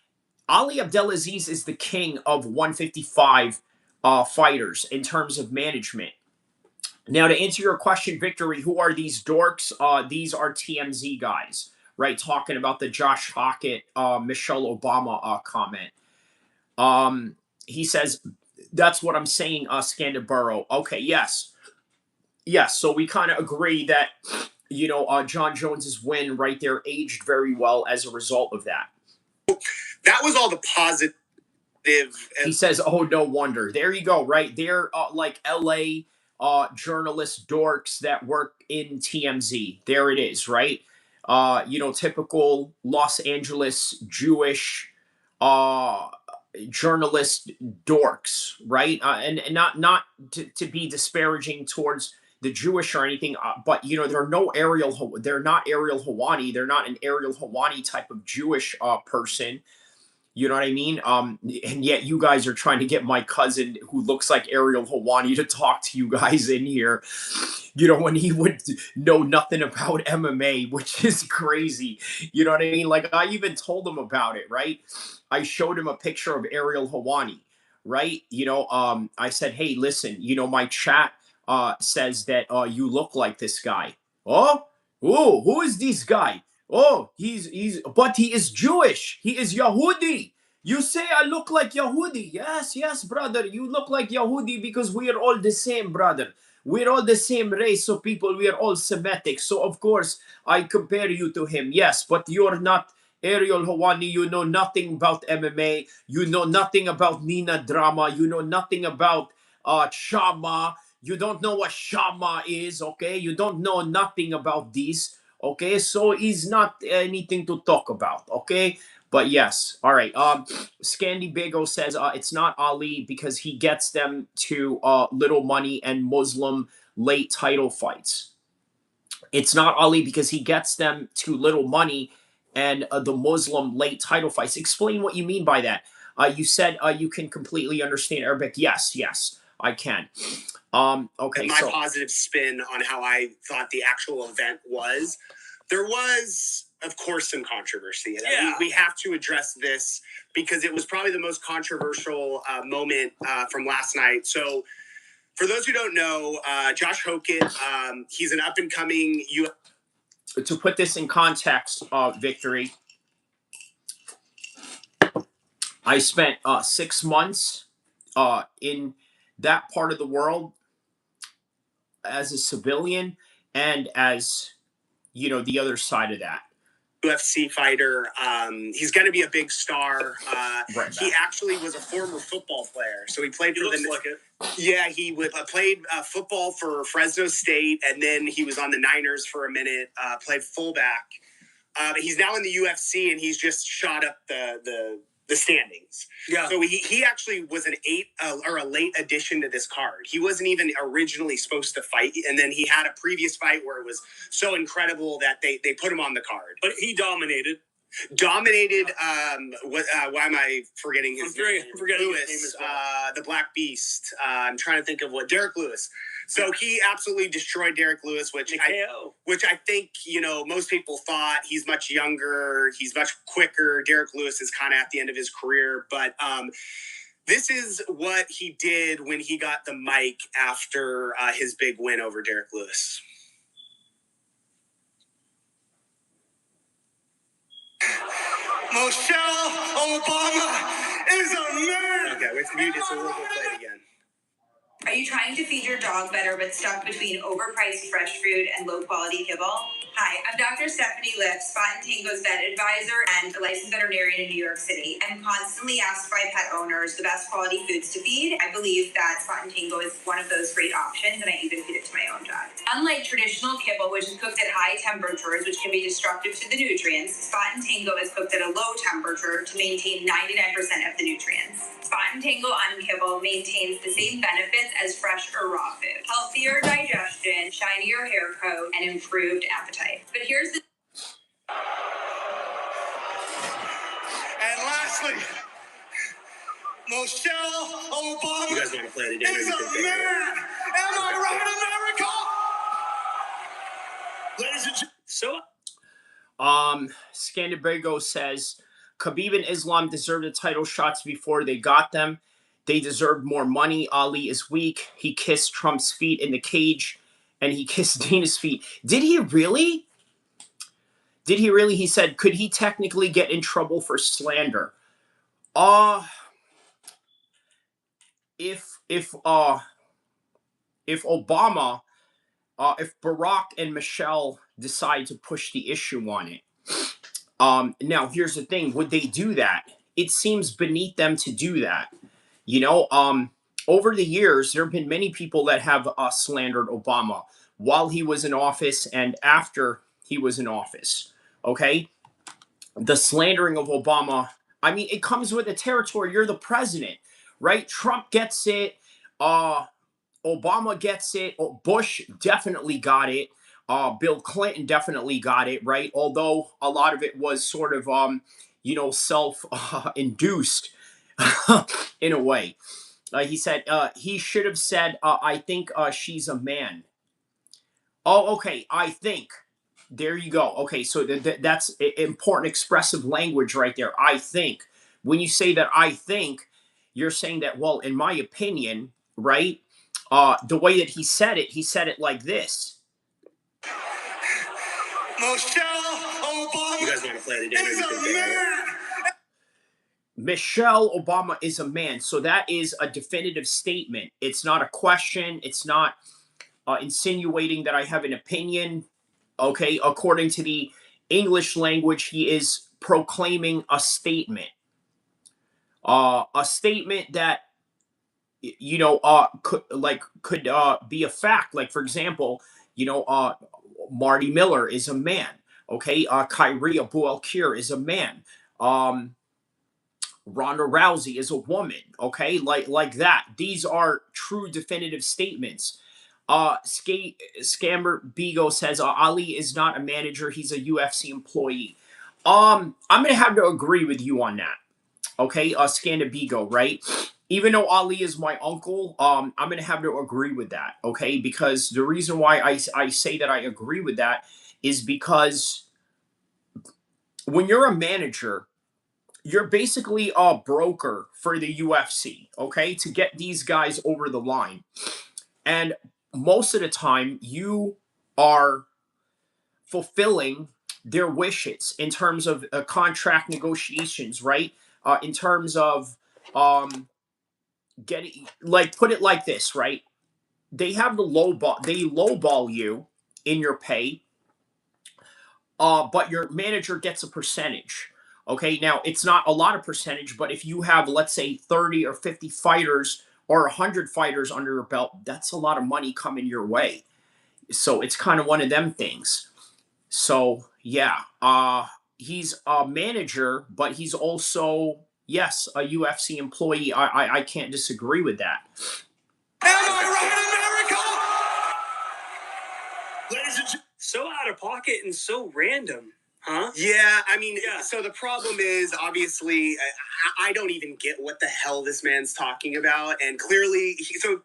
Ali Abdelaziz is the king of 155 fighters in terms of management. Now, to answer your question, Victory, who are these dorks? These are TMZ guys, right? Talking about the Josh Hokit, Michelle Obama comment. He says, that's what I'm saying, Scandaburo. Okay, yes. Yes, so we kind of agree that, John Jones's win right there aged very well as a result of that. That was all the positive. He says, oh, no wonder. There you go, right? They're like LA journalist dorks that work in TMZ. There it is, right? Typical Los Angeles Jewish journalist dorks, right? And not to be disparaging towards the Jewish or anything, but they're not Ariel Hawani. They're not an Ariel Hawani type of Jewish person. You know what I mean? And yet you guys are trying to get my cousin who looks like Ariel Hawani to talk to you guys in here, when he would know nothing about MMA, which is crazy. You know what I mean? Like, I even told him about it, right? I showed him a picture of Ariel Hawani, right? I said, hey, listen, my chat says that you look like this guy. Oh, who is this guy? Oh, but he is Jewish. He is Yahudi. You say I look like Yahudi. Yes, brother. You look like Yahudi because we are all the same, brother. We're all the same race of people. We are all Semitic. So, of course, I compare you to him. Yes, but you're not Ariel Hawani. You know nothing about MMA. You know nothing about Nina Drama. You know nothing about Shama. You don't know what Shama is, okay? You don't know nothing about this. Okay, so he's not anything to talk about. Okay, but yes, all right. Scandy Bago says it's not Ali because he gets them to little money and Muslim late title fights. It's not Ali because he gets them to little money and the Muslim late title fights. Explain what you mean by that. You said you can completely understand Arabic. Yes, I can. Okay, my positive spin on how I thought the actual event was. There was, of course, some controversy. And we have to address this because it was probably the most controversial moment from last night. So, for those who don't know, Josh Hokit, he's an up-and-coming To put this in context, Victory, I spent 6 months in that part of the world as a civilian and as the other side of that. UFC fighter. He's going to be a big star. He actually was a former football player, so he played for the. Yeah, he played football for Fresno State, and then he was on the Niners for a minute. Played fullback. He's now in the UFC, and he's just shot up the the standings. Yeah. So he actually was an a late addition to this card. He wasn't even originally supposed to fight, and then he had a previous fight where it was so incredible that they put him on the card. But he dominated. Why am I forgetting his name? I'm forgetting Lewis, his name as well. the Black Beast. I'm trying to think of Derek Lewis. So he absolutely destroyed Derek Lewis, which I think, most people thought he's much younger, he's much quicker. Derek Lewis is kind of at the end of his career, but this is what he did when he got the mic after his big win over Derek Lewis. Michelle Obama is a man. Okay, wait for you to so we'll play it again. Are you trying to feed your dog better but stuck between overpriced fresh food and low-quality kibble? Hi, I'm Dr. Stephanie Lipp, Spot and Tango's vet advisor and a licensed veterinarian in New York City. I'm constantly asked by pet owners the best quality foods to feed. I believe that Spot and Tango is one of those great options, and I even feed it to my own dog. Unlike traditional kibble, which is cooked at high temperatures, which can be destructive to the nutrients, Spot and Tango is cooked at a low temperature to maintain 99% of the nutrients. Spot and Tango on kibble maintains the same benefits as fresh or raw food. Healthier digestion, shinier hair coat, and improved appetite. But here's the... And lastly, Michelle Obama You guys want to play it again? is a man. Am I right, America? Ladies and gentlemen. Scandabrigo says Khabib and Islam deserved the title shots before they got them. They deserved more money. Ali is weak. He kissed Trump's feet in the cage, and he kissed Dana's feet. Did he really? Did he really? He said, could he technically get in trouble for slander? If Obama, if Barack and Michelle decide to push the issue on it, now here's the thing: would they do that? It seems beneath them to do that. Over the years, there have been many people that have slandered Obama while he was in office and after he was in office. Okay, the slandering of Obama. I mean, it comes with the territory. You're the president, right? Trump gets it. Obama gets it. Bush definitely got it. Bill Clinton definitely got it, right? Although a lot of it was sort of, self-induced in a way. He said he should have said, I think she's a man. Oh, okay. I think. There you go. Okay, so that's important expressive language right there. I think. When you say that I think, you're saying that, well, in my opinion, right? The way that he said it like this. Michelle Obama. You guys want to play it again? Is a man. Michelle Obama is a man. So that is a definitive statement. It's not a question. It's not insinuating that I have an opinion. Okay, according to the English language, he is proclaiming a statement. A statement that could be a fact. Like, for example, Marty Miller is a man. Okay, Kyrie El-Kheer is a man. Ronda Rousey is a woman. Okay, like that. These are true definitive statements. Scammer Bigo says Ali is not a manager, he's a UFC employee. I'm gonna have to agree with you on that. Okay, Scammer Bigo, right? Even though Ali is my uncle, I'm gonna have to agree with that. Okay, because the reason why I say that I agree with that is because when you're a manager, you're basically a broker for the UFC, okay, to get these guys over the line. And most of the time, you are fulfilling their wishes in terms of contract negotiations, right? In terms of getting, like, put it like this, right? They have the lowball you in your pay, but your manager gets a percentage. Okay, now it's not a lot of percentage, but if you have, let's say, 30 or 50 fighters or 100 fighters under your belt, that's a lot of money coming your way. So it's kind of one of them things. So yeah, he's a manager, but he's also Yes, a UFC employee. I can't disagree with that. Am I right, America? Ladies and gentlemen. So out of pocket and so random, huh? Yeah, I mean, so the problem is obviously I don't even get what the hell this man's talking about, and clearly, so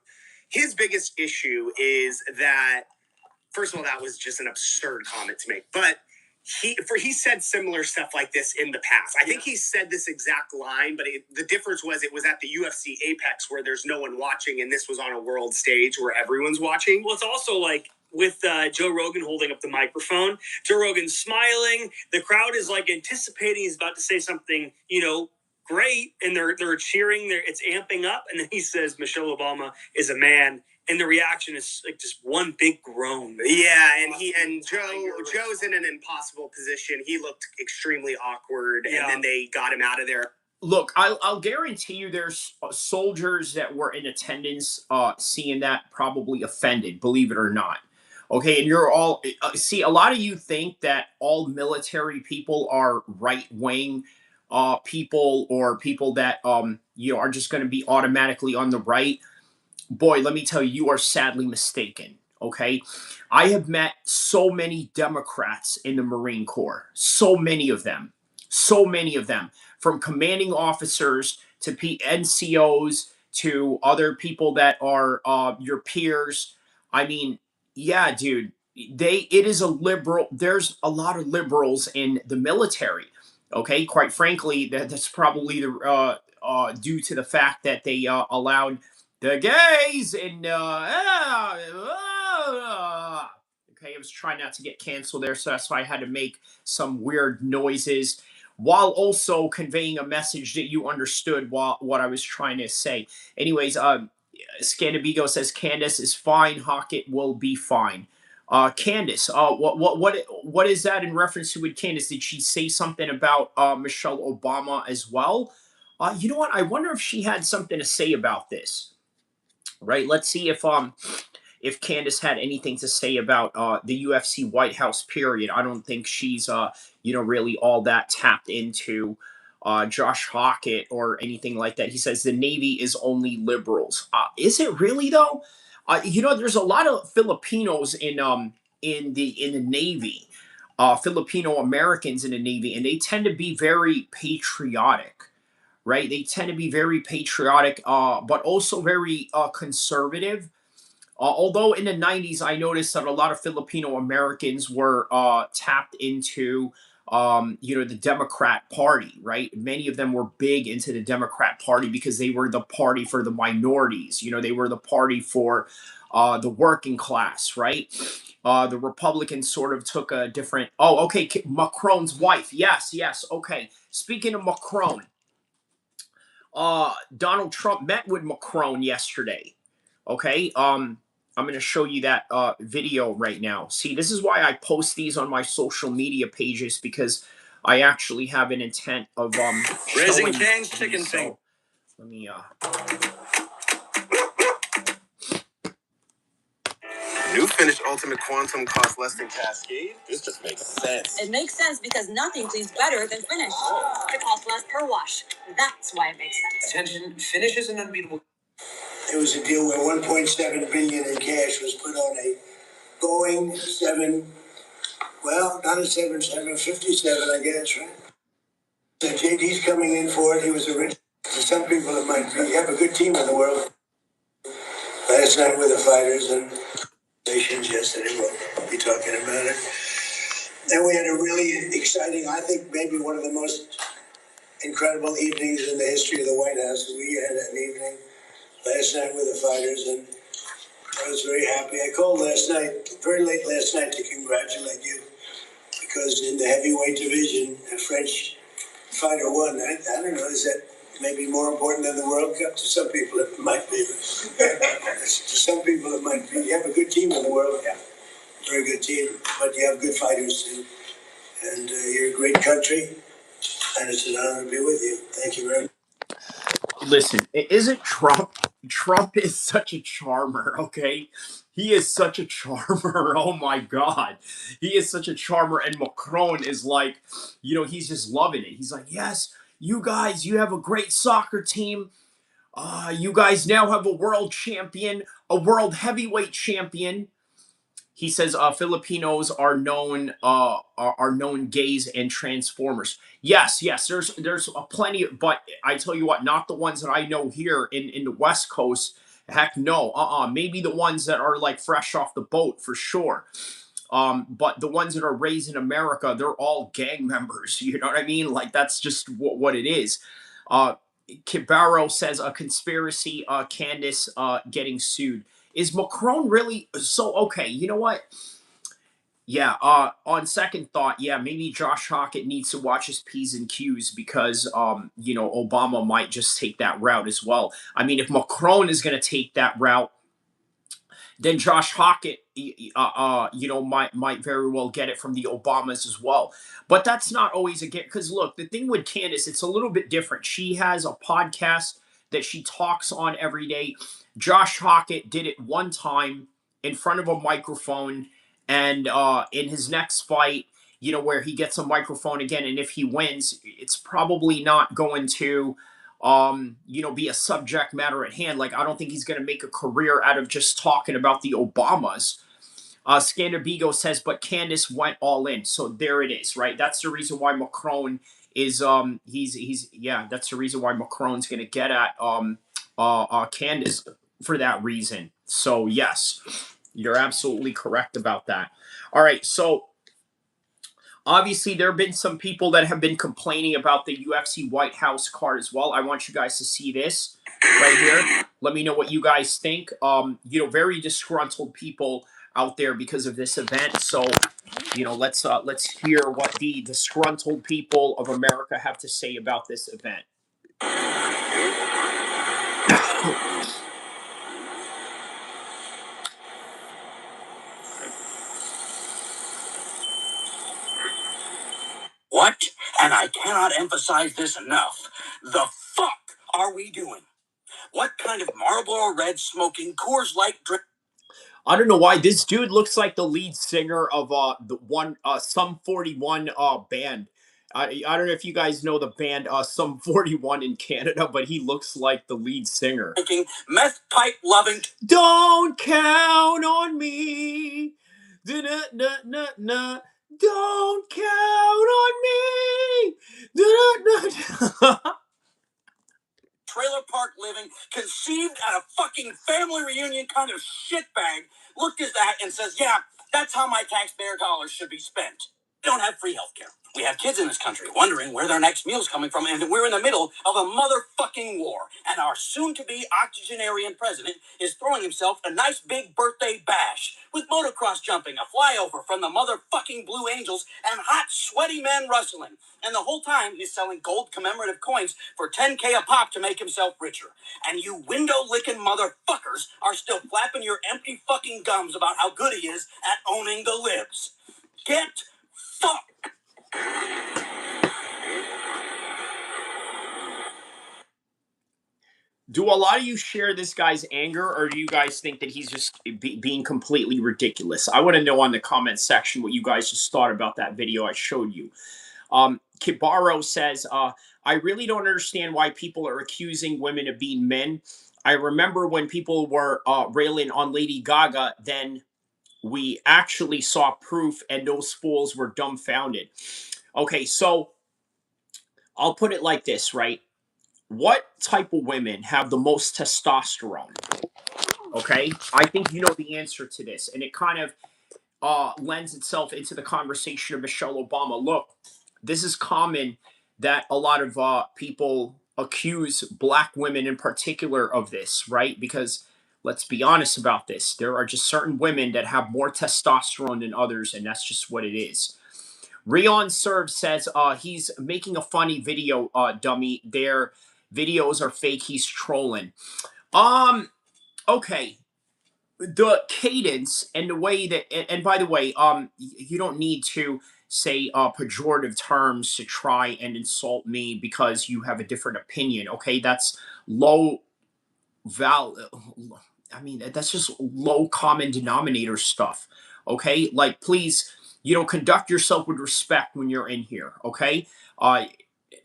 his biggest issue is that first of all, that was just an absurd comment to make, but he said similar stuff like this in the past. I think he said this exact line, but the difference was it was at the UFC Apex where there's no one watching, and this was on a world stage where everyone's watching. Well, it's also like with Joe Rogan holding up the microphone. Joe Rogan's smiling. The crowd is like anticipating he's about to say something, great, and they're cheering. It's amping up, and then he says Michelle Obama is a man. And the reaction is like just one big groan. Yeah, and Joe's in an impossible position. He looked extremely awkward, and then they got him out of there. Look, I'll guarantee you there's soldiers that were in attendance seeing that probably offended, believe it or not. Okay, and you're all see, a lot of you think that all military people are right wing people, or people that are just going to be automatically on the right. Boy, let me tell you, you are sadly mistaken. Okay, I have met so many Democrats in the Marine Corps, so many of them, from commanding officers to NCOs to other people that are your peers. I mean, yeah, dude, it is a liberal. There's a lot of liberals in the military. Okay, quite frankly, that's probably due to the fact that they allowed the gays and okay, I was trying not to get canceled there, so that's why I had to make some weird noises while also conveying a message that you understood what I was trying to say. Anyways, Scandabigo says Candace is fine, Hokit will be fine. Candace, what is that in reference to with Candace? Did she say something about Michelle Obama as well? You know what? I wonder if she had something to say about this. Right. Let's see if Candace had anything to say about the UFC White House. Period. I don't think she's really all that tapped into Josh Hokit or anything like that. He says the Navy is only liberals. Is it really though? There's a lot of Filipinos in the Navy, Filipino Americans in the Navy, and they tend to be very patriotic. Right? They tend to be very patriotic, but also very conservative. Although in the 90s, I noticed that a lot of Filipino Americans were tapped into, the Democrat Party, right? Many of them were big into the Democrat Party because they were the party for the minorities. They were the party for the working class, right? The Republicans sort of took a different. Oh, okay, Macron's wife. Yes, yes. Okay. Speaking of Macron, Donald Trump met with Macron yesterday. Okay, I'm going to show you that video right now. See, this is why I post these on my social media pages, because I actually have an intent of Raising Cane's chicken thing. Let me New finished Ultimate Quantum costs less than Cascade? This just makes sense. It makes sense because nothing cleans better than Finish. It costs less per wash. That's why it makes sense. Attention, Finish is an unbeatable. There was a deal where 1.7 billion in cash was put on a Boeing 7, well, not a 757, I guess, right? So JD's coming in for it. He was a rich. To some people, it might be. You have a good team in the world. Last night with the fighters and nations yesterday, we'll be talking about it. Then we had a really exciting, I think maybe one of the most incredible evenings in the history of the White House. We had an evening last night with the fighters, and I was very happy. I called last night, very late last night, to congratulate you, because in the heavyweight division, a French fighter won. I don't know, is that maybe more important than the World Cup? To some people it might be. To some people it might be. You have a good team in the world, yeah. Very good team, but you have good fighters too. And you're a great country, and it's an honor to be with you. Thank you very much. Listen, isn't Trump is such a charmer, okay? He is such a charmer. Oh my God. He is such a charmer. And Macron is like, he's just loving it. He's like, yes, You guys, you have a great soccer team. You guys now have a world champion, a world heavyweight champion. He says Filipinos are known are known gays and transformers. Yes, yes. There's a plenty, but I tell you what, not the ones that I know here in the West Coast. Heck no. Maybe the ones that are like fresh off the boat for sure. But the ones that are raised in America, they're all gang members. You know what I mean? Like that's just what it is. Uh, Kibaro says a conspiracy. Candace getting sued. Is Macron really so? Okay, you know what? Yeah. On second thought, yeah, maybe Josh Hokit needs to watch his p's and q's because Obama might just take that route as well. I mean, if Macron is going to take that route, then Josh Hokit, might very well get it from the Obamas as well. But that's not always a get because look, the thing with Candace, it's a little bit different. She has a podcast that she talks on every day. Josh Hokit did it one time in front of a microphone, and in his next fight, where he gets a microphone again, and if he wins, it's probably not going to be a subject matter at hand. Like, I don't think he's going to make a career out of just talking about the Obamas. Scandabigo says, but Candace went all in. So there it is, right? That's the reason why Macron is, that's the reason why Macron's going to get at Candace for that reason. So, yes, you're absolutely correct about that. All right, so obviously, there have been some people that have been complaining about the UFC White House card as well. I want you guys to see this right here. Let me know what you guys think. Very disgruntled people out there because of this event. So, let's hear what the disgruntled people of America have to say about this event. What? And I cannot emphasize this enough. The fuck are we doing? What kind of Marlboro Red smoking Coors Light drink? I don't know why this dude looks like the lead singer of the one Sum 41 band. I don't know if you guys know the band Sum 41 in Canada, but he looks like the lead singer. Drinking meth pipe loving. Don't count on me. Da-da-da-da-da. Don't count on me. Da-da-da-da. Trailer park living, conceived at a fucking family reunion kind of shitbag, looked at that and says, yeah, that's how my taxpayer dollars should be spent. We don't have free healthcare. We have kids in this country wondering where their next meal's coming from, and we're in the middle of a motherfucking war. And our soon-to-be octogenarian president is throwing himself a nice big birthday bash with motocross jumping, a flyover from the motherfucking Blue Angels, and hot, sweaty men rustling. And the whole time, he's selling gold commemorative coins for $10K a pop to make himself richer. And you window-licking motherfuckers are still flapping your empty fucking gums about how good he is at owning the libs. Get fucked. Do a lot of you share this guy's anger, or do you guys think that he's just being completely ridiculous? I want to know on the comment section what you guys just thought about that video I showed you. Kibaro says, I really don't understand why people are accusing women of being men. I remember when people were railing on Lady Gaga, then we actually saw proof and those fools were dumbfounded. Okay, so I'll put it like this, right? What type of women have the most testosterone? Okay, I think you know the answer to this, and it kind of lends itself into the conversation of Michelle Obama. Look, this is common that a lot of people accuse black women in particular of this, right? Because let's be honest about this. There are just certain women that have more testosterone than others, and that's just what it is. Rion Serve says he's making a funny video, dummy. Their videos are fake. He's trolling. Okay. The cadence and the way that, and by the way, you don't need to say pejorative terms to try and insult me because you have a different opinion. Okay, that's low val. I mean, that's just low common denominator stuff. Okay, like please, conduct yourself with respect when you're in here. Okay,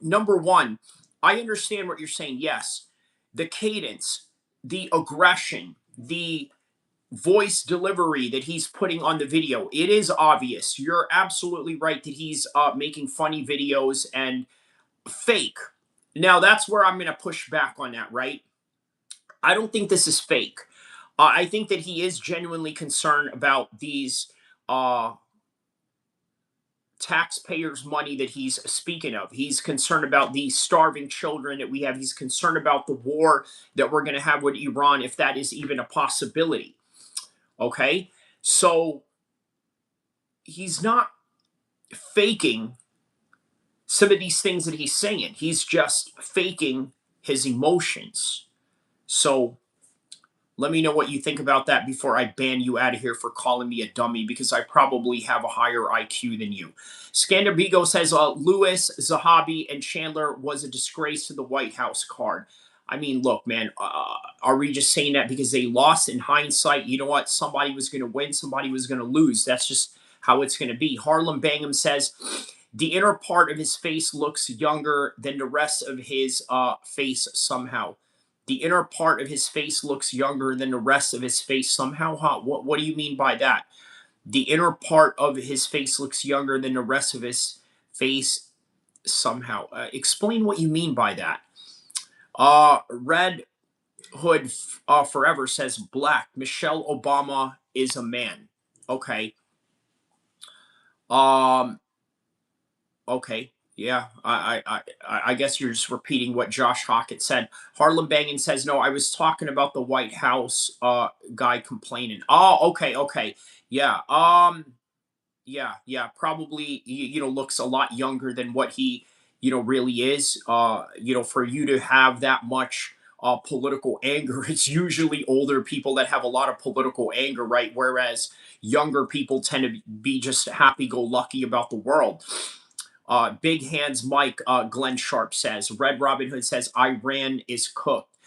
number one, I understand what you're saying. Yes, the cadence, the aggression, the voice delivery that he's putting on the video, it is obvious. You're absolutely right that he's making funny videos and fake. Now, that's where I'm going to push back on that, right? I don't think this is fake. I think that he is genuinely concerned about these uh, taxpayers' money that he's speaking of. He's concerned about the starving children that we have. He's concerned about the war that we're going to have with Iran, if that is even a possibility. Okay? So he's not faking some of these things that he's saying, he's just faking his emotions. So let me know what you think about that before I ban you out of here for calling me a dummy, because I probably have a higher IQ than you. Scandabigo says Lewis, Zahabi, and Chandler was a disgrace to the White House card. I mean, look, man, are we just saying that because they lost? In hindsight, you know what? Somebody was going to win, somebody was going to lose. That's just how it's going to be. Harlem Bangham says the inner part of his face looks younger than the rest of his face somehow. The inner part of his face looks younger than the rest of his face somehow. Huh? What do you mean by that? The inner part of his face looks younger than the rest of his face somehow. Explain what you mean by that. Red Hood Forever says black. Michelle Obama is a man. Okay. Um. Okay. Yeah, I guess you're just repeating what Josh Hokit said. Harlem Bangin says, no, I was talking about the White House guy complaining. Oh, okay, okay. Yeah. Yeah, probably, looks a lot younger than what he, really is. For you to have that much political anger, it's usually older people that have a lot of political anger, right? Whereas younger people tend to be just happy-go-lucky about the world. Big Hands Mike, Glenn Sharp says. Red Robin Hood says, Iran is cooked.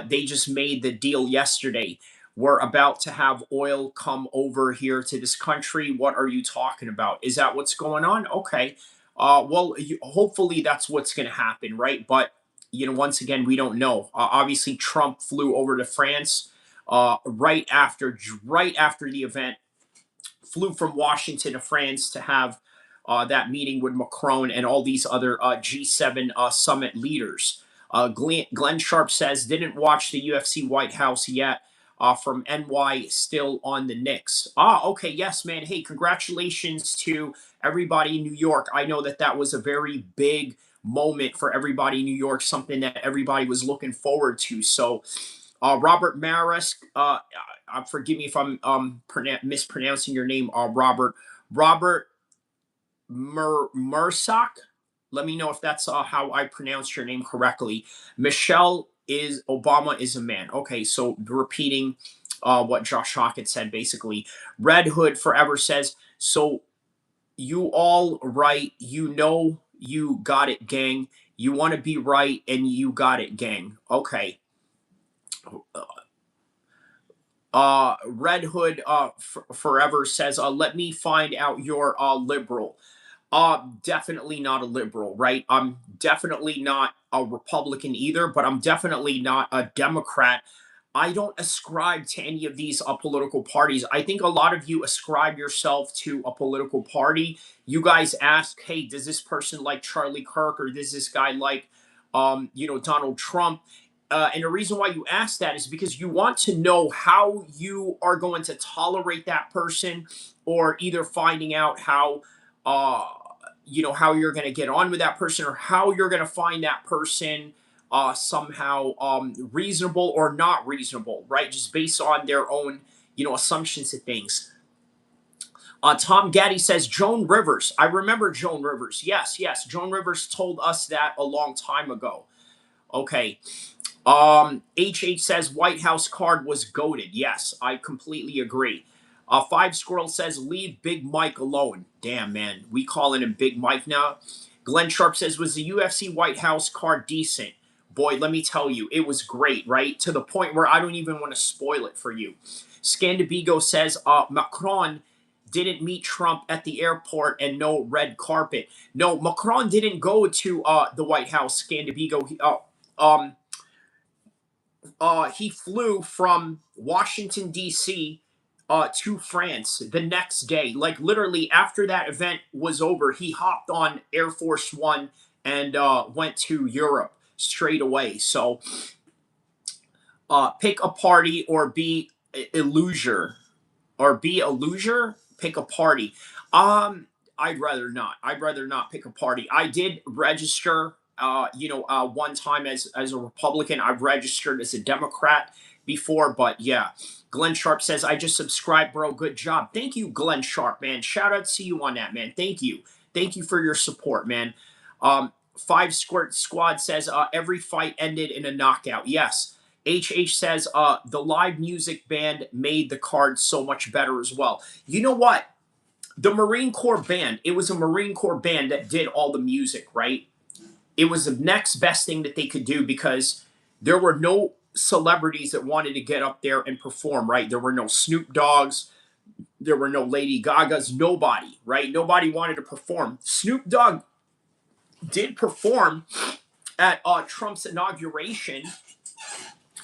They just made the deal yesterday. We're about to have oil come over here to this country. What are you talking about? Is that what's going on? Okay. Well, hopefully that's what's going to happen, right? But, once again, we don't know. Obviously, Trump flew over to France right after the event, flew from Washington to France to have that meeting with Macron and all these other G7 summit leaders. Glenn Sharp says, didn't watch the UFC White House yet. From NY, still on the Knicks. Okay, yes, man. Hey, congratulations to everybody in New York. I know that that was a very big moment for everybody in New York, something that everybody was looking forward to. So, Robert Maris, forgive me if I'm mispronouncing your name, Robert. Robert Mursak. Let me know if that's how I pronounced your name correctly. Michelle is Obama is a man. Okay, so repeating what Josh Hawkins said, basically. Red Hood Forever says, so you all right, you got it, gang. You want to be right, and you got it, gang. Okay. Red Hood Forever says, let me find out you're liberal. Definitely not a liberal, right? I'm definitely not a Republican either, but I'm definitely not a Democrat. I don't ascribe to any of these political parties. I think a lot of you ascribe yourself to a political party. You guys ask, hey, does this person like Charlie Kirk, or does this guy like, Donald Trump? And the reason why you ask that is because you want to know how you are going to tolerate that person, or either finding out uh, how you're going to get on with that person, or how you're going to find that person somehow reasonable or not reasonable, right? Just based on their own, assumptions of things. Tom Gaddy says, Joan Rivers. I remember Joan Rivers. Yes, yes. Joan Rivers told us that a long time ago. Okay. HH says White House card was goated. Yes, I completely agree. Five Squirrel says leave Big Mike alone. Damn, man, we calling him Big Mike now. Glenn Sharp says, was the UFC White House card decent? Boy, let me tell you, it was great, right? To the point where I don't even want to spoil it for you. Scandabigo says Macron didn't meet Trump at the airport and no red carpet. No, Macron didn't go to the White House, Scandibigo. He flew from Washington D.C. To France the next day. Like literally after that event was over, he hopped on Air Force One and went to Europe straight away. So pick a party or be a loser pick a party. I'd rather not. I'd rather not pick a party. I did register one time as a Republican. I've registered as a Democrat before, but yeah. Glenn Sharp says, I just subscribed, bro. Good job. Thank you, Glenn Sharp, man. Shout out to you on that, man. Thank you. Thank you for your support, man. Five Squirt Squad says, every fight ended in a knockout. Yes. HH says, the live music band made the card so much better as well. You know what? The Marine Corps band, it was a Marine Corps band that did all the music, right? It was the next best thing that they could do because there were no celebrities that wanted to get up there and perform, right? There were no Snoop Dogg's, there were no Lady Gaga's, nobody, right? Nobody wanted to perform. Snoop Dogg did perform at Trump's inauguration,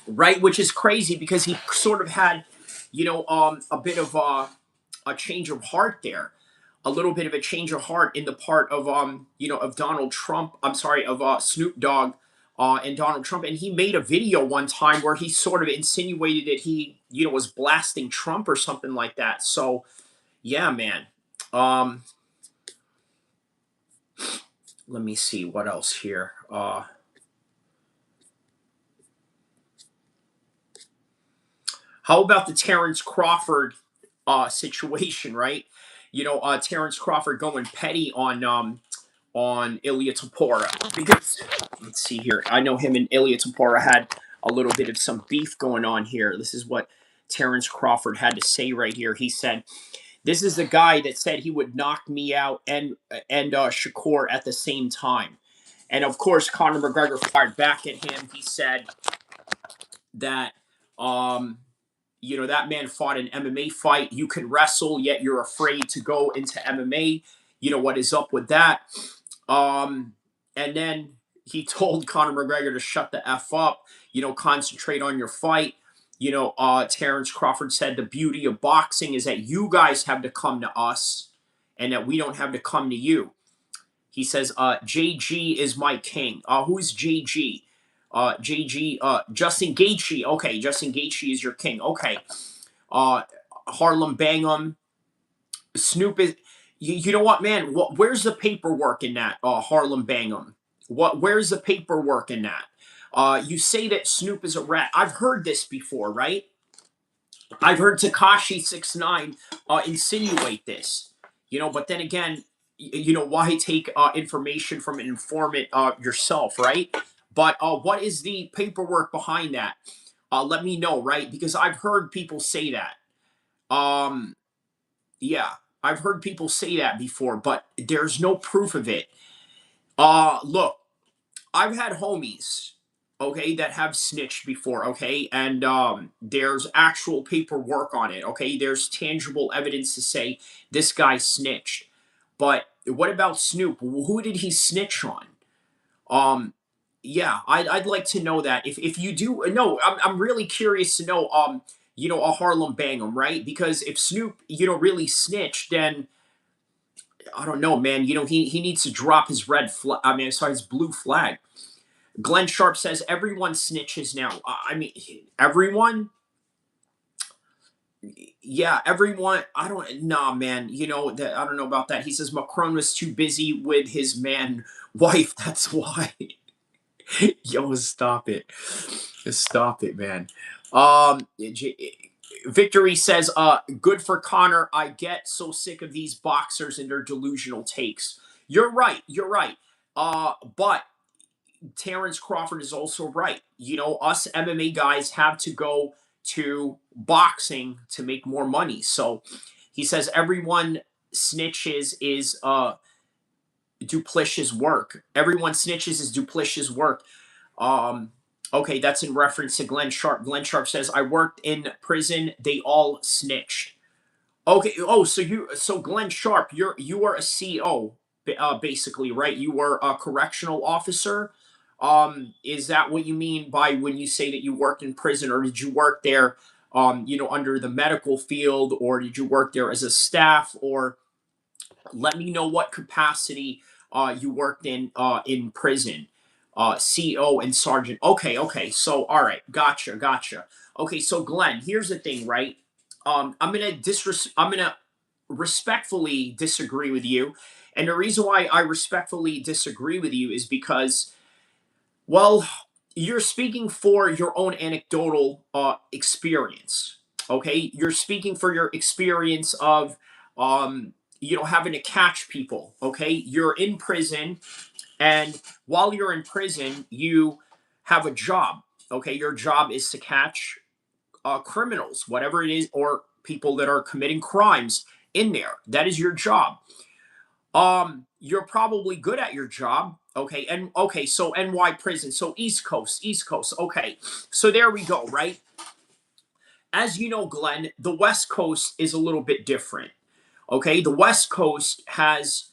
right? Which is crazy because he sort of had, a bit of a change of heart there, a little bit of a change of heart in the part of of Donald Trump. I'm sorry, of Snoop Dogg and Donald Trump, and he made a video one time where he sort of insinuated that he was blasting Trump or something like that. So yeah, man. Let me see what else here. How about the Terrence Crawford situation, right? Terrence Crawford going petty on Ilya Tapora. Because let's see here. I know him and Ilya Tapora had a little bit of some beef going on here. This is what Terrence Crawford had to say right here. He said, "This is the guy that said he would knock me out and Shakur at the same time." And of course, Conor McGregor fired back at him. He said that that man fought an MMA fight. You can wrestle, yet you're afraid to go into MMA. What is up with that? And then he told Conor McGregor to shut the F up, concentrate on your fight. Terrence Crawford said the beauty of boxing is that you guys have to come to us and that we don't have to come to you. He says, JG is my king. Who's JG? JG, Justin Gaethje. Okay, Justin Gaethje is your king. Okay. Harlem Bangum. Snoop is. You know what, man? Where's the paperwork in that? Harlem Bangum. Where's the paperwork in that? You say that Snoop is a rat. I've heard this before, right? I've heard Tekashi 6ix9ine insinuate this. But then again, why take information from an informant yourself, right? But what is the paperwork behind that? Let me know, right? Because I've heard people say that. Yeah, I've heard people say that before, but there's no proof of it. Look, I've had homies, okay, that have snitched before, okay, and there's actual paperwork on it, okay. There's tangible evidence to say this guy snitched. But what about Snoop? Who did he snitch on? Yeah, I'd like to know that. If you do, no, I'm really curious to know. A Harlem Bangum, right? Because if Snoop, really snitched, then I don't know, man. He needs to drop his red flag. I mean, sorry, his blue flag. Glenn Sharp says everyone snitches now. I mean, everyone. Yeah, everyone. I don't. Nah, man. That I don't know about that. He says Macron was too busy with his man wife. That's why. Yo, stop it. Stop it, man. Victory says, good for Connor. I get so sick of these boxers and their delusional takes. You're right. You're right. But Terrence Crawford is also right. Us MMA guys have to go to boxing to make more money. So he says everyone snitches is Duplicious work. Everyone snitches is Duplicious work. Okay, that's in reference to Glenn Sharp. Glenn Sharp says, I worked in prison. They all snitched. Okay. Oh, so Glenn Sharp, you are a CO, basically, right? You were a correctional officer. Is that what you mean by when you say that you worked in prison, or did you work there, under the medical field, or did you work there as a staff, or let me know what capacity you worked in prison. CO and sergeant. Okay, okay. So all right, gotcha, gotcha. Okay, so Glenn, here's the thing, right? I'm gonna respectfully disagree with you, and the reason why I respectfully disagree with you is because, well, you're speaking for your own anecdotal experience. Okay, you're speaking for your experience of, having to catch people. Okay, you're in prison, and while you're in prison, you have a job. Okay, your job is to catch criminals, whatever it is, or people that are committing crimes in there. That is your job. You're probably good at your job. Okay, and okay, so NY prison, so East Coast, East Coast. Okay, so there we go, right? As you know, Glenn, the West Coast is a little bit different. Okay, the West Coast has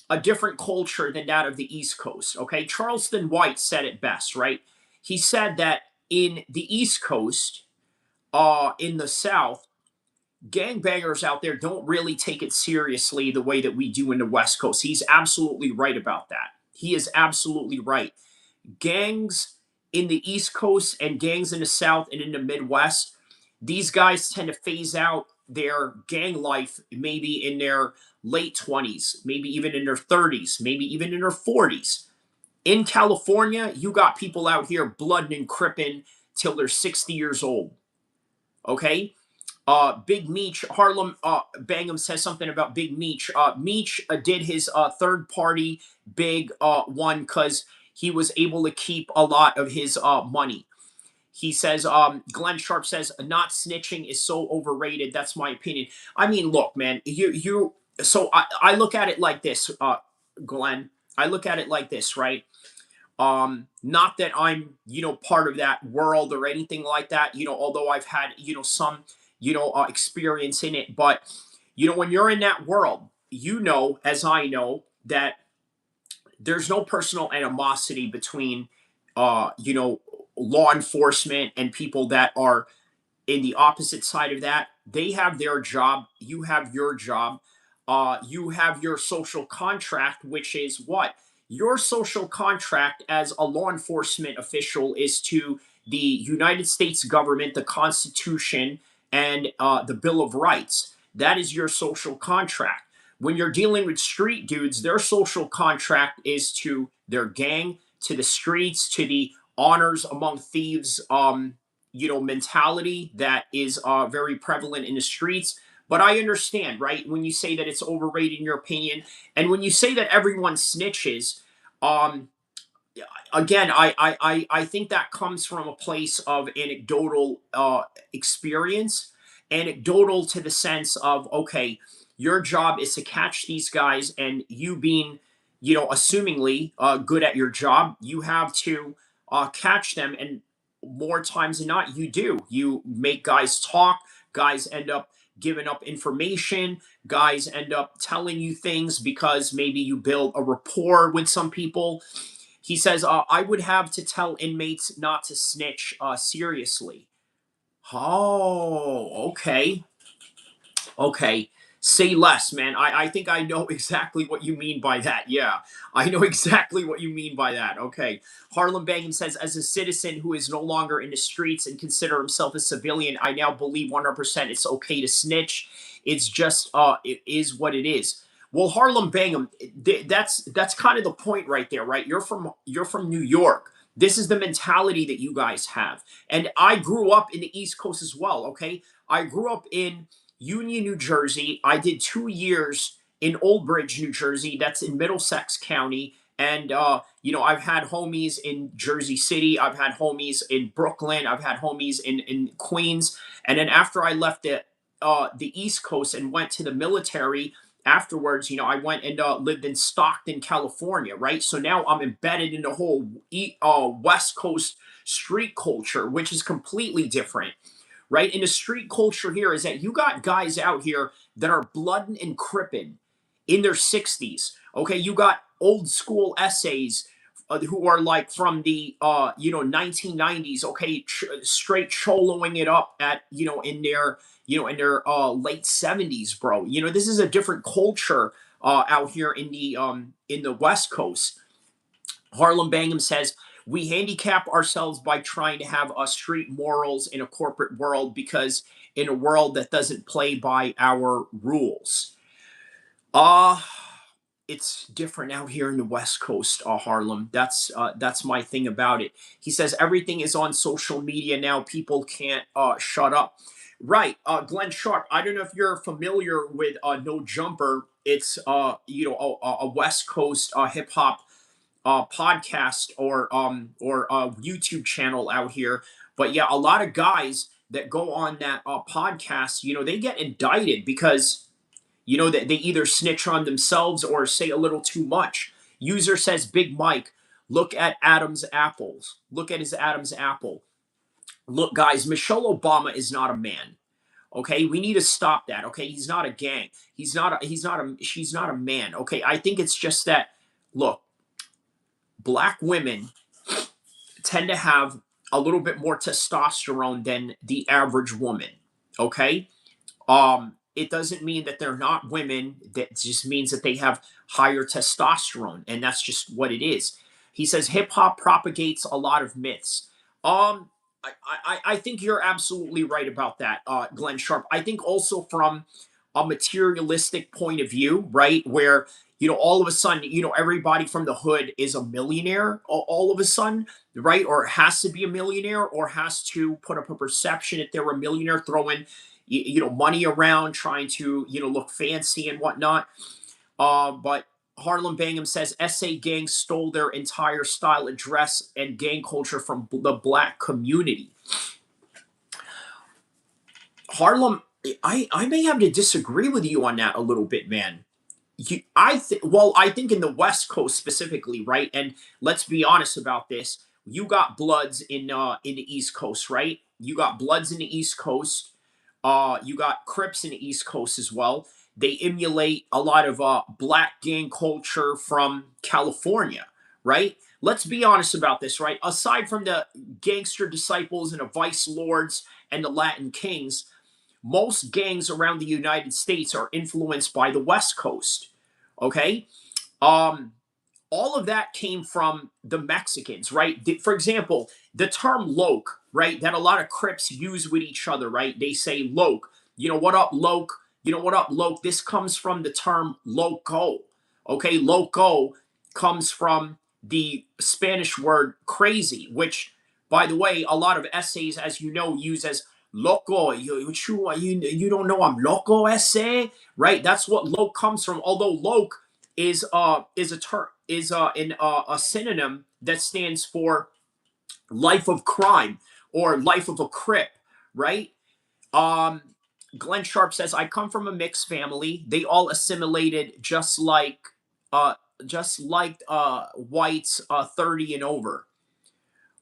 a different culture than that of the East Coast. Okay, Charleston White said it best, right? He said that in the East Coast, in the South, gangbangers out there don't really take it seriously the way that we do in the West Coast. He's absolutely right about that. He is absolutely right. Gangs in the East Coast and gangs in the South and in the Midwest, these guys tend to phase out their gang life maybe in their late 20s, maybe even in their 30s, maybe even in their 40s. In California, you got people out here blooding and cripping till they're 60 years old. Okay? Big Meech, Harlem Bangham says something about Big Meech. Meech did his third party big one because he was able to keep a lot of his money. He says, Glenn Sharp says, not snitching is so overrated. That's my opinion. I mean, look, man, so I look at it like this, Glenn. I look at it like this, right? Not that I'm, part of that world or anything like that, although I've had, some, experience in it. But, when you're in that world, as I know, that there's no personal animosity between, law enforcement and people that are in the opposite side of that. They have their job, you have your job, you have your social contract, which is what? Your social contract as a law enforcement official is to the United States government, the Constitution, and the Bill of Rights. That is your social contract. When you're dealing with street dudes, their social contract is to their gang, to the streets, to the honors among thieves, mentality that is very prevalent in the streets. But I understand, right? When you say that it's overrated in your opinion, and when you say that everyone snitches, um, again, I think that comes from a place of anecdotal experience, anecdotal to the sense of, okay, your job is to catch these guys, and you being, assumingly good at your job, you have to catch them, and more times than not, you do. You make guys talk. Guys end up giving up information. Guys end up telling you things because maybe you build a rapport with some people. He says, I would have to tell inmates not to snitch seriously. Oh, okay. Okay. Say less, man. I think I know exactly what you mean by that. Yeah, I know exactly what you mean by that. Okay. Harlem Bangham says, as a citizen who is no longer in the streets and consider himself a civilian, I now believe 100% it's okay to snitch. It's just, it is what it is. Well, Harlem Bangham, that's kind of the point right there, right? You're from New York. This is the mentality that you guys have, and I grew up in the East Coast as well. Okay, I grew up in Union, New Jersey. I did 2 years in Old Bridge, New Jersey. That's in Middlesex County. And, I've had homies in Jersey City. I've had homies in Brooklyn. I've had homies in Queens. And then after I left the East Coast and went to the military afterwards, I went and lived in Stockton, California, right? So now I'm embedded in the whole West Coast street culture, which is completely different, right? And the street culture here is that you got guys out here that are blood and crippin' in their 60s. Okay, you got old school essays who are like from the 1990s. Okay, straight choloing it up at in their late 70s, bro. This is a different culture out here in the West Coast. Harlem Bangham says, we handicap ourselves by trying to have street morals in a corporate world because in a world that doesn't play by our rules. Uh it's different out here in the West Coast, Harlem. That's my thing about it. He says everything is on social media now. People can't shut up. Right, Glenn Sharp. I don't know if you're familiar with No Jumper. It's a West Coast hip hop podcast or YouTube channel out here. But yeah, a lot of guys that go on that podcast, they get indicted because that they either snitch on themselves or say a little too much. User says, Big Mike, look at Adam's apples. Look at his Adam's apple. Look, guys, Michelle Obama is not a man. Okay, we need to stop that. Okay, he's not a gang. She's not a man. Okay, I think it's just that. Look, black women tend to have a little bit more testosterone than the average woman. Okay, it doesn't mean that they're not women. That just means that they have higher testosterone, and that's just what it is. He says hip hop propagates a lot of myths. Um, I think you're absolutely right about that, Glenn Sharp. I think also from a materialistic point of view, right, where all of a sudden, everybody from the hood is a millionaire all of a sudden, right, or has to be a millionaire, or has to put up a perception that they're a millionaire, throwing money around, trying to look fancy and whatnot. But Harlem Bangham says SA gangs stole their entire style of dress and gang culture from the black community. Harlem, I may have to disagree with you on that a little bit, man. I think in the West Coast specifically, right? And let's be honest about this. You got Bloods in the East Coast, right? You got Bloods in the East Coast. You got Crips in the East Coast as well. They emulate a lot of black gang culture from California, right? Let's be honest about this, right? Aside from the gangster disciples and the vice lords and the Latin kings, most gangs around the United States are influenced by the West Coast. Okay? Um, all of that came from the Mexicans, right? For example, the term loke, right, that a lot of Crips use with each other, right? They say loke. You know what up, loke? You know what up, loke? This comes from the term loco. Okay, loco comes from the Spanish word crazy, which, by the way, a lot of essays, as you know, use as loco. You don't know I'm loco essay, right? That's what loke comes from. Although loke is a term is a synonym that stands for life of crime or life of a crip, right? Um, Glenn Sharp says, I come from a mixed family. They all assimilated uh just like whites 30 and over.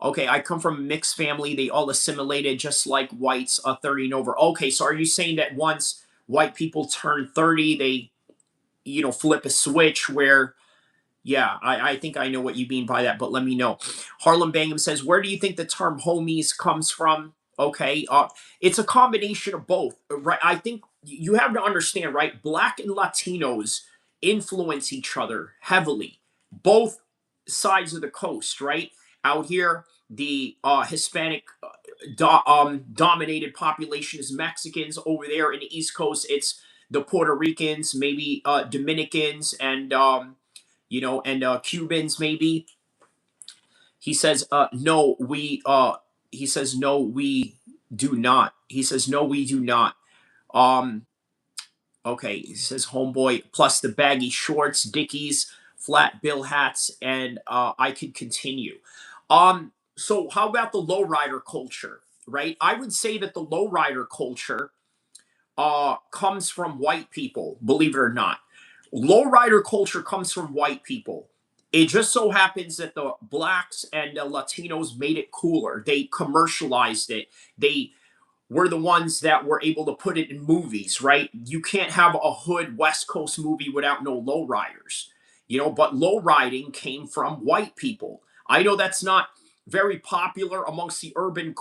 Okay, I come from a mixed family. They all assimilated just like whites 30 and over. Okay, so are you saying that once white people turn 30, they flip a switch where yeah, I think I know what you mean by that, but let me know. Harlem Bangham says, where do you think the term homies comes from? Okay, it's a combination of both, right? I think you have to understand, right? Black and Latinos influence each other heavily, both sides of the coast, right? Out here, the Hispanic dominated population is Mexicans. Over there in the East Coast, it's the Puerto Ricans, maybe Dominicans, and Cubans maybe. He says, no, he says, no, we do not. He says, no, we do not. Um, okay, he says, homeboy, plus the baggy shorts, Dickies, flat bill hats, and I could continue. So how about the lowrider culture, right? I would say that the lowrider culture comes from white people, believe it or not. Lowrider culture comes from white people. It just so happens that the blacks and the Latinos made it cooler. They commercialized it. They were the ones that were able to put it in movies, right? You can't have a hood West Coast movie without no lowriders, but low riding came from white people. I know that's not very popular amongst the urban,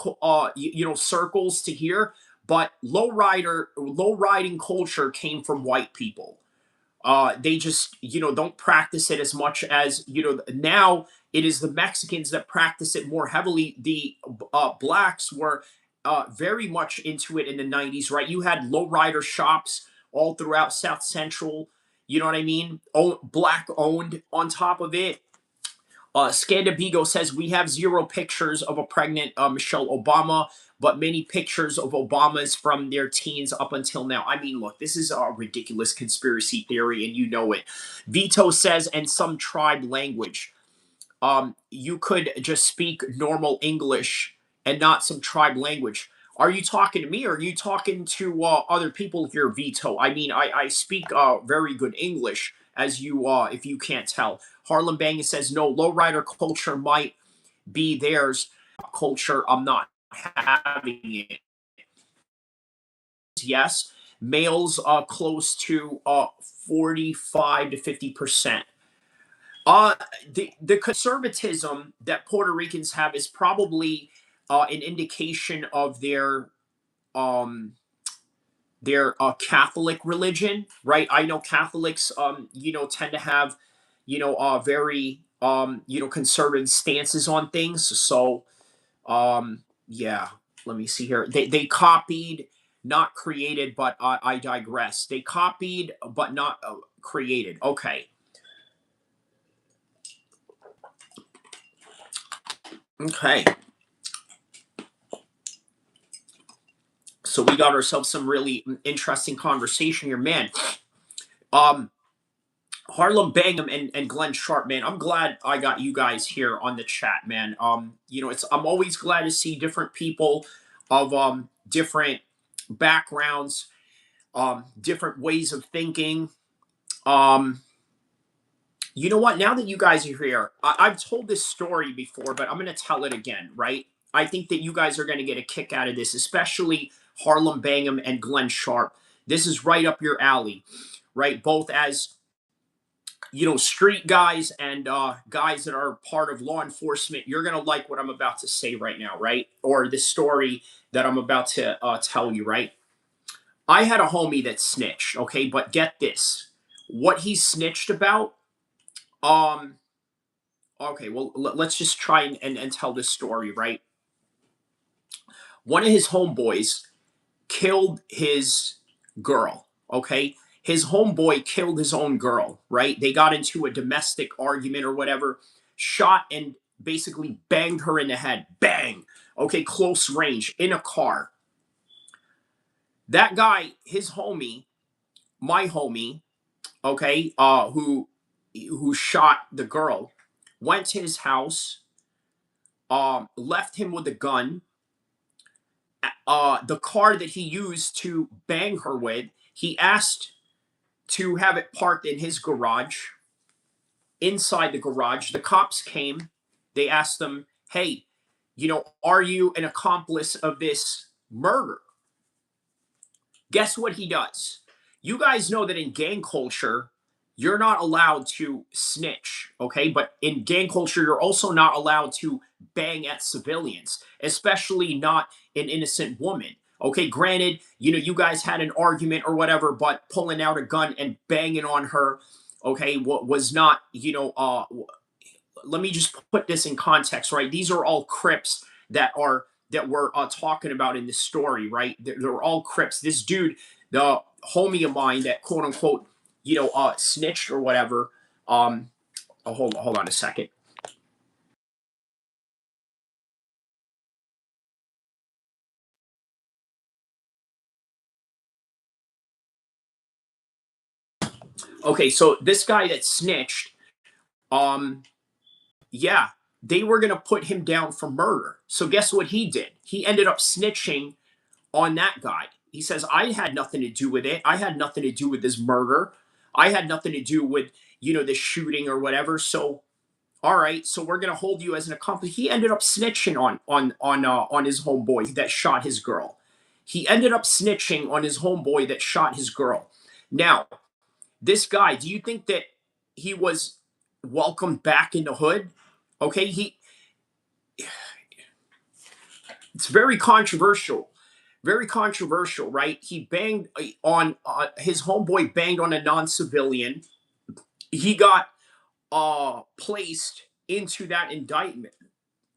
circles to hear, but low riding culture came from white people. They just don't practice it as much as now. It is the Mexicans that practice it more heavily. The blacks were very much into it in the 90s, right? You had lowrider shops all throughout South Central, you know what I mean, black owned. On top of it, Scandabigo says we have zero pictures of a pregnant Michelle Obama, but many pictures of Obamas from their teens up until now. I mean, look, this is a ridiculous conspiracy theory, and you know it. Vito says, and some tribe language. You could just speak normal English and not some tribe language. Are you talking to me, or are you talking to other people here, Vito? I mean, I speak very good English, as you if you can't tell. Harlem Bangin says no. Lowrider culture might be theirs. Culture, I'm not having it. Yes, males close to 45 to 50%. The conservatism that Puerto Ricans have is probably an indication of um their Catholic religion, right? I know Catholics, tend to have, very, conservative stances on things. So, yeah, let me see here. They copied, not created, but I digress. They copied, but not created. Okay. Okay. So we got ourselves some really interesting conversation here, man. Um, Harlem Bangham and Glenn Sharp, man. I'm glad I got you guys here on the chat, man. I'm always glad to see different people of different backgrounds, different ways of thinking. Um, you know what? Now that you guys are here, I've told this story before, but I'm going to tell it again, right? I think that you guys are going to get a kick out of this, especially Harlem Bangham and Glenn Sharp. This is right up your alley, right? Both as street guys and guys that are part of law enforcement. You're gonna like what I'm about to say right now, right? Or the story that I'm about to tell you, right? I had a homie that snitched, okay, but get this: what he snitched about. Um, okay, well, let's just try and tell this story, right? One of his homeboys killed his girl, okay? His homeboy killed his own girl, right? They got into a domestic argument or whatever, shot and basically banged her in the head. Bang! Okay, close range in a car. That guy, his homie, my homie, okay, who shot the girl, went to his house, left him with a gun. The car that he used to bang her with, he asked to have it parked in his garage. Inside the garage, the cops came. They asked them, hey, are you an accomplice of this murder? Guess what he does? You guys know that in gang culture, you're not allowed to snitch, okay? But in gang culture, you're also not allowed to bang at civilians, especially not an innocent woman. Okay, granted, you guys had an argument or whatever, but pulling out a gun and banging on her, okay, was not, let me just put this in context, right? These are all Crips that we're talking about in this story, right? They're all Crips. This dude, the homie of mine that quote unquote, snitched or whatever. Hold on a second. Okay, so this guy that snitched, um, yeah, they were gonna put him down for murder. So guess what he did? He ended up snitching on that guy. He says, I had nothing to do with it. I had nothing to do with this murder. I had nothing to do with, this shooting or whatever. So, all right, so we're gonna hold you as an accomplice. He ended up snitching on his homeboy that shot his girl. He ended up snitching on his homeboy that shot his girl. Now, this guy, do you think that he was welcomed back in the hood? Okay, it's very controversial. Very controversial, right? He banged on his homeboy banged on a non-civilian. He got placed into that indictment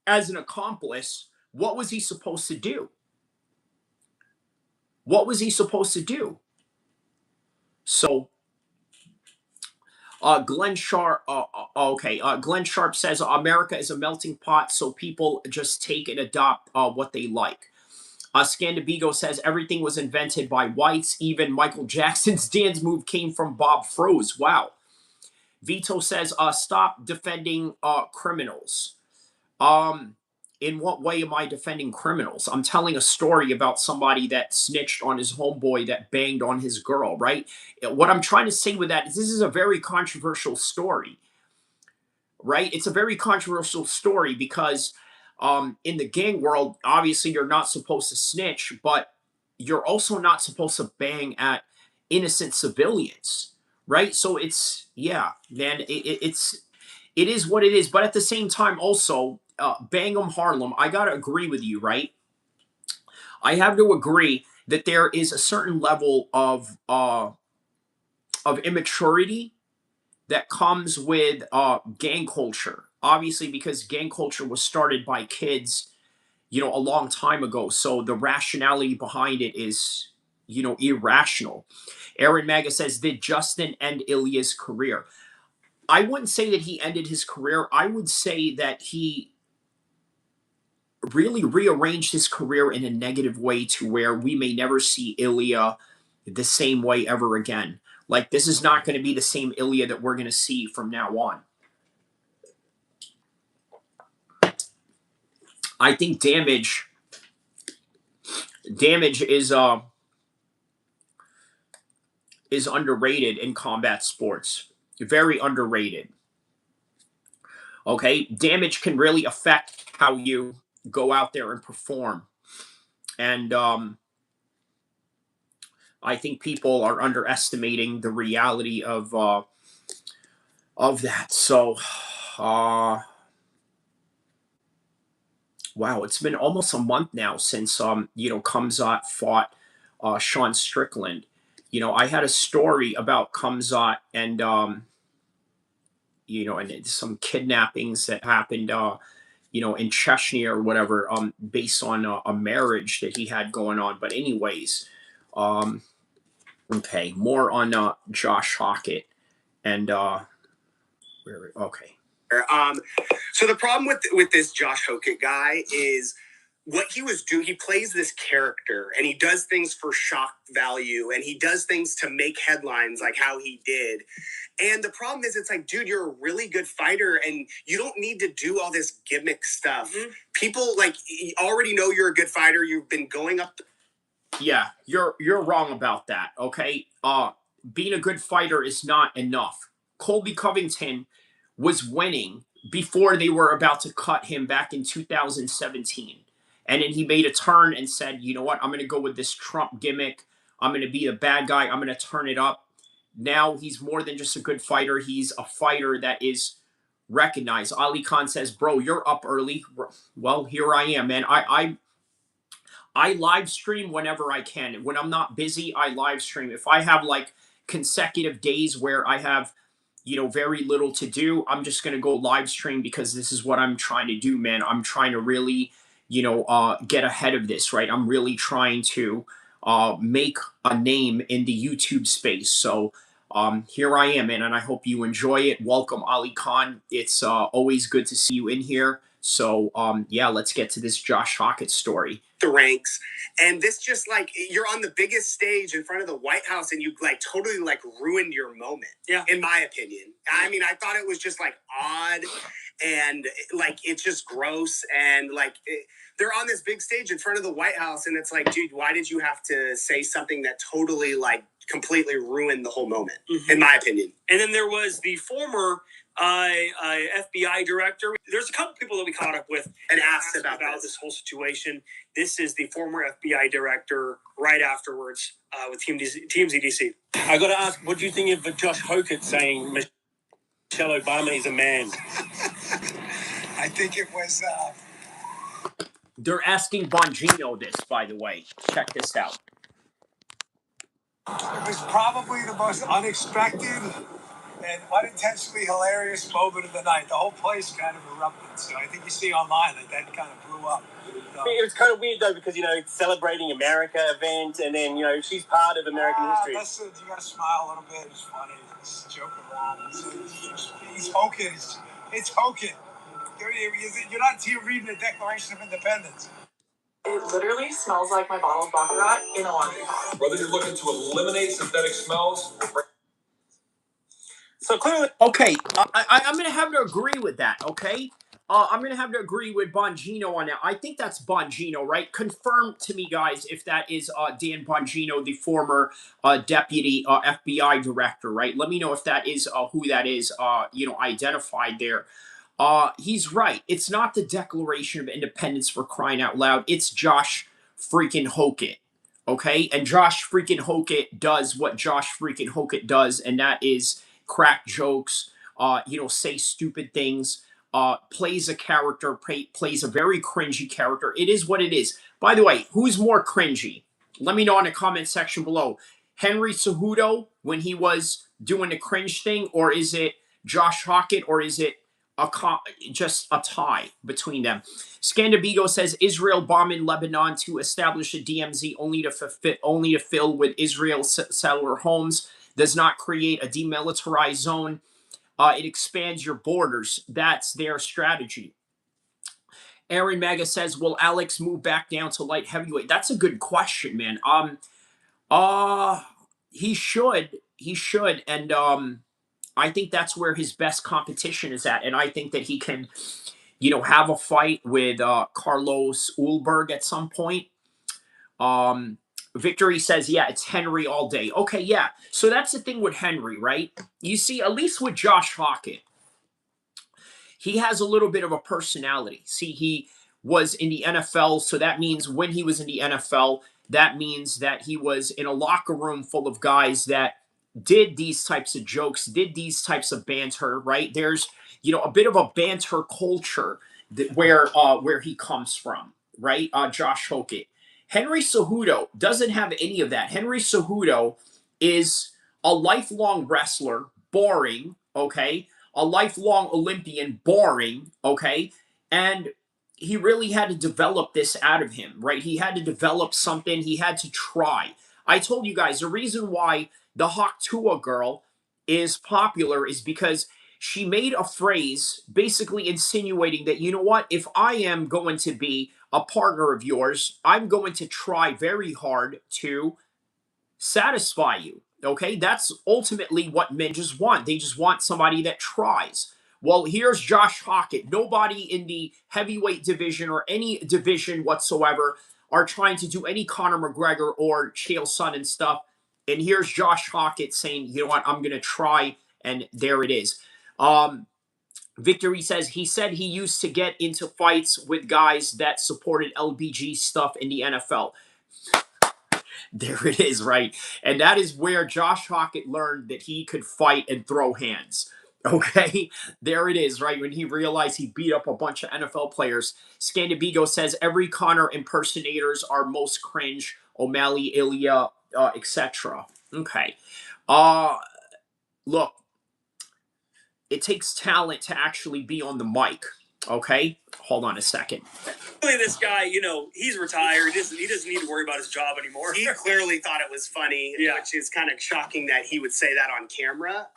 as an accomplice. What was he supposed to do? What was he supposed to do? So Glenn Sharp. Okay. Glenn Sharp says America is a melting pot, so people just take and adopt what they like. Scandabigo says everything was invented by whites. Even Michael Jackson's dance move came from Bob Froze. Wow. Vito says, stop defending criminals. In what way am I defending criminals? I'm telling a story about somebody that snitched on his homeboy that banged on his girl, right? What I'm trying to say with that is this is a very controversial story, right? It's a very controversial story because in the gang world, obviously you're not supposed to snitch, but you're also not supposed to bang at innocent civilians, right? So it's, yeah, man, it is what it is. But at the same time, also, Bangham Harlem, I gotta agree with you, right? I have to agree that there is a certain level of immaturity that comes with gang culture. Obviously, because gang culture was started by kids, a long time ago. So the rationality behind it is, irrational. Aaron Maga says, did Justin end Ilya's career? I wouldn't say that he ended his career. I would say that he really rearranged his career in a negative way to where we may never see Ilya the same way ever again. Like, this is not going to be the same Ilya that we're going to see from now on. I think damage is underrated in combat sports. Very underrated. Okay, damage can really affect how you go out there and perform, and I think people are underestimating the reality of that. So, wow, it's been almost a month now since Kamzat fought Sean Strickland. I had a story about Kamzat and and some kidnappings that happened in Chechnya or whatever, based on a marriage that he had going on. But anyways, okay, more on Josh Hokit and okay. Um, so the problem with this Josh Hokit guy is what he was doing. He plays this character and he does things for shock value and he does things to make headlines like how he did. And the problem is, it's like, dude, you're a really good fighter and you don't need to do all this gimmick stuff. Mm-hmm. People already know you're a good fighter. You've been going up. Yeah, you're wrong about that. Okay, being a good fighter is not enough. Colby Covington was winning before they were about to cut him back in 2017. And then he made a turn and said, you know what, I'm going to go with this Trump gimmick. I'm going to be the bad guy. I'm going to turn it up. Now he's more than just a good fighter. He's a fighter that is recognized. Ali Khan says, bro, you're up early. Well, here I am, man. I live stream whenever I can. When I'm not busy, I live stream. If I have consecutive days where I have, very little to do, I'm just going to go live stream because this is what I'm trying to do, man. I'm trying to really, get ahead of this, right? I'm really trying to make a name in the YouTube space. So here I am, man, and I hope you enjoy it. Welcome, Ali Khan. It's always good to see you in here. So yeah, let's get to this Josh Hokit story. The ranks, and this just you're on the biggest stage in front of the White House and you totally ruined your moment. Yeah, in my opinion. I mean, I thought it was just odd and it's just gross and they're on this big stage in front of the White House and it's dude, why did you have to say something that totally completely ruined the whole moment, in my opinion. And then there was the former FBI director. There's a couple people that we caught up with And asked about this whole situation. This is the former FBI director right afterwards with TMZ DC. I got to ask, what do you think of Josh Hokit saying Michelle Obama is a man? I think it was. They're asking Bongino this, by the way. Check this out. It was probably the most unexpected and unintentionally hilarious moment of the night. The whole place kind of erupted. So I think you see online that kind of blew up. So, it was kind of weird though because it's celebrating America event and then she's part of American history. Listen, you got to smile a little bit. It's funny. He's joking around. He's Hokit. It's Hokit. You're not reading the Declaration of Independence. It literally smells like my bottle of Baccarat in a laundry box. Whether you're looking to eliminate synthetic smells. So clearly, okay, I'm going to have to agree with that. Okay, I'm going to have to agree with Bongino on that. I think that's Bongino, right? Confirm to me, guys, if that is Dan Bongino, the former deputy FBI director, right? Let me know if that is who that is. Identified there. He's right. It's not the Declaration of Independence, for crying out loud. It's Josh freaking Hokit. Okay? And Josh freaking Hokit does what Josh freaking Hokit does, and that is crack jokes, say stupid things, plays a character, plays a very cringy character. It is what it is. By the way, who's more cringy? Let me know in the comment section below. Henry Cejudo, when he was doing the cringe thing, or is it Josh Hokit, or is it just a tie between them? Scandabigo says Israel bombing Lebanon to establish a DMZ only to fill with Israel settler homes does not create a demilitarized zone. It expands your borders. That's their strategy. Aaron Maga says, will Alex move back down to light heavyweight? That's a good question, man. He should, and I think that's where his best competition is at, and I think that he can, have a fight with Carlos Ulberg at some point. Victory says, yeah, it's Henry all day. Okay, yeah. So that's the thing with Henry, right? You see, at least with Josh Hokit, he has a little bit of a personality. See, he was in the NFL, so that means when he was in the NFL, that means that he was in a locker room full of guys that did these types of jokes, did these types of banter, right? There's, a bit of a banter culture where he comes from, right? Josh Hokit. Henry Cejudo doesn't have any of that. Henry Cejudo is a lifelong wrestler, boring, okay? A lifelong Olympian, boring, okay? And he really had to develop this out of him, right? He had to develop something. He had to try. I told you guys, the reason why the Hoktua girl is popular is because she made a phrase basically insinuating that, you know what, if I am going to be a partner of yours, I'm going to try very hard to satisfy you. Okay, that's ultimately what men just want. They just want somebody that tries. Well, here's Josh Hokit. Nobody in the heavyweight division or any division whatsoever are trying to do any Conor McGregor or Chael Sonnen stuff. And here's Josh Hokit saying, you know what, I'm going to try. And there it is. Victory says he said he used to get into fights with guys that supported LBG stuff in the NFL. There it is, right? And that is where Josh Hokit learned that he could fight and throw hands. Okay, there it is, right? When he realized he beat up a bunch of NFL players. Scandabigo says every Conor impersonators are most cringe. O'Malley, Ilya, etc. Okay. Look, it takes talent to actually be on the mic. Okay, hold on a second. This guy, he's retired. He doesn't need to worry about his job anymore. He clearly thought it was funny, which is kind of shocking that he would say that on camera.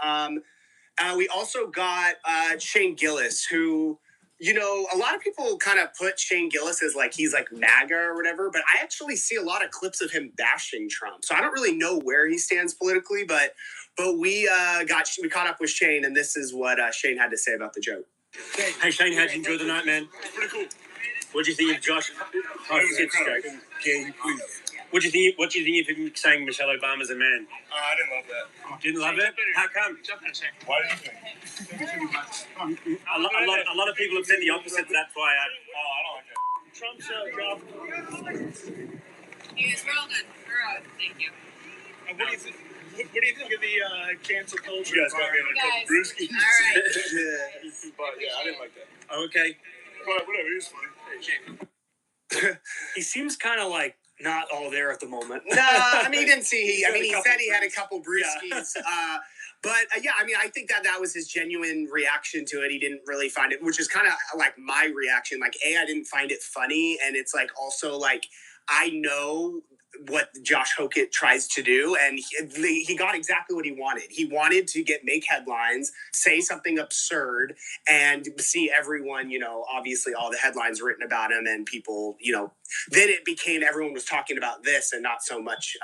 We also got Shane Gillis, who, a lot of people kind of put Shane Gillis as he's MAGA or whatever, but I actually see a lot of clips of him bashing Trump. So I don't really know where he stands politically, but we caught up with Shane, and this is what Shane had to say about the joke. Hey Shane, how'd you enjoy the night, man? It's pretty cool. What'd you think of Josh? Can you please? What do you think? What do you think of him saying Michelle Obama's a man? I didn't love that. Didn't love it? How come? Why did you think? A lot of people have said the opposite. That's why I don't like that. Trump's job. You guys, we're all good. We're out. Thank you. What do you think? What do you think of the cancel culture? You guys got me on a couple brewskis. All right. But yeah, I didn't like that. Okay. But whatever, it was funny. He seems kind of like not all there at the moment. Nah, I mean, he didn't see. He said he had a couple brewskis. Yeah. But yeah, I mean, I think that was his genuine reaction to it. He didn't really find it, which is kind of like my reaction. Like, I didn't find it funny, and it's like also like I know what Josh Hokit tries to do, and he got exactly what he wanted. He wanted to make headlines, say something absurd, and see everyone, obviously all the headlines written about him, and people, then it became everyone was talking about this and not so much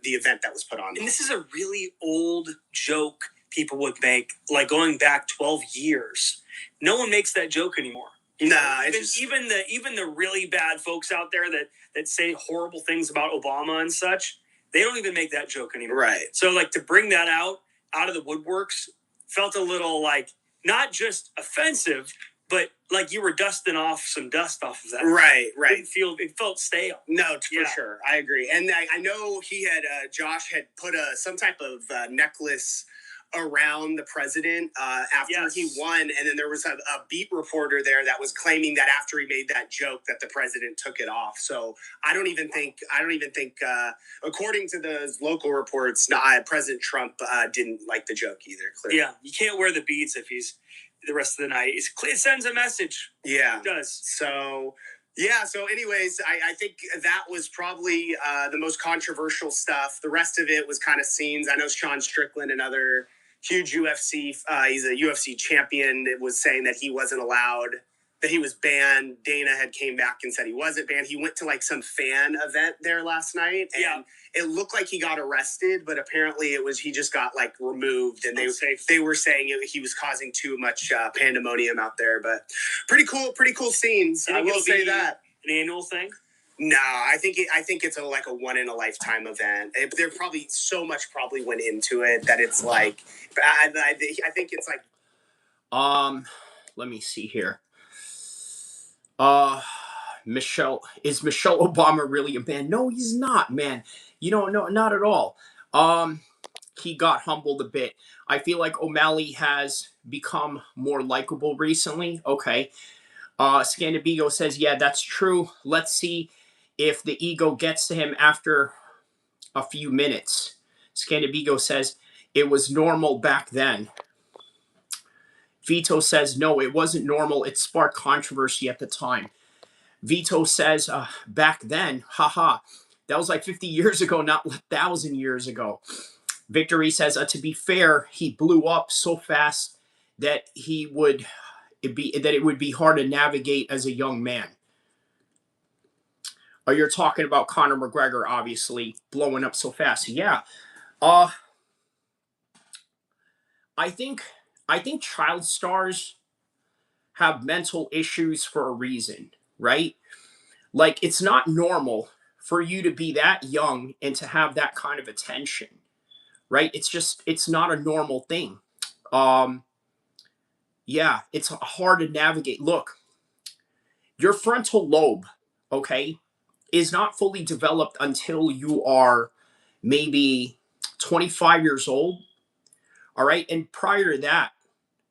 the event that was put on. And this is a really old joke people would make, like going back 12 years. No one makes that joke anymore. Nah, even the really bad folks out there that say horrible things about Obama and such, they don't even make that joke anymore. Right. So like to bring that out of the woodworks felt a little like not just offensive, but like you were dusting off some dust off of that. Right. It felt stale. No, for sure. I agree. And I know he had, Josh had put some type of necklace around the president after he won, and then there was a beat reporter there that was claiming that after he made that joke that the president took it off. So I don't even think according to those local reports, President Trump didn't like the joke either. Clearly. Yeah, you can't wear the beads if he's the rest of the night. It sends a message. Yeah, it does. So anyways, I think that was probably the most controversial stuff. The rest of it was kind of scenes. I know Sean Strickland, another huge UFC, he's a UFC champion, was saying that he wasn't allowed, that he was banned. Dana had came back and said he wasn't banned. He went to like some fan event there last night, and it looked like he got arrested, but apparently he just got like removed, and they were saying he was causing too much pandemonium out there. But pretty cool scenes. I will say that. An annual thing? No, I think it's a one in a lifetime event. There probably so much went into it that it's like I think it's like let me see here. Michelle Obama really a man? No, he's not, man. No, not at all. He got humbled a bit. I feel like O'Malley has become more likable recently. Okay. Scandabigo says, yeah, that's true. Let's see if the ego gets to him after a few minutes. Scandabigo says, it was normal back then. Vito says, no, it wasn't normal. It sparked controversy at the time. Vito says, back then, haha, that was like 50 years ago, not 1,000 years ago. Victory says, to be fair, he blew up so fast that it would be hard to navigate as a young man. You're talking about Conor McGregor, obviously, blowing up so fast. Yeah. I think child stars have mental issues for a reason, right? Like, it's not normal for you to be that young and to have that kind of attention, right? It's not a normal thing. Yeah, it's hard to navigate. Look, your frontal lobe, okay, is not fully developed until you are maybe 25 years old. All right. And prior to that,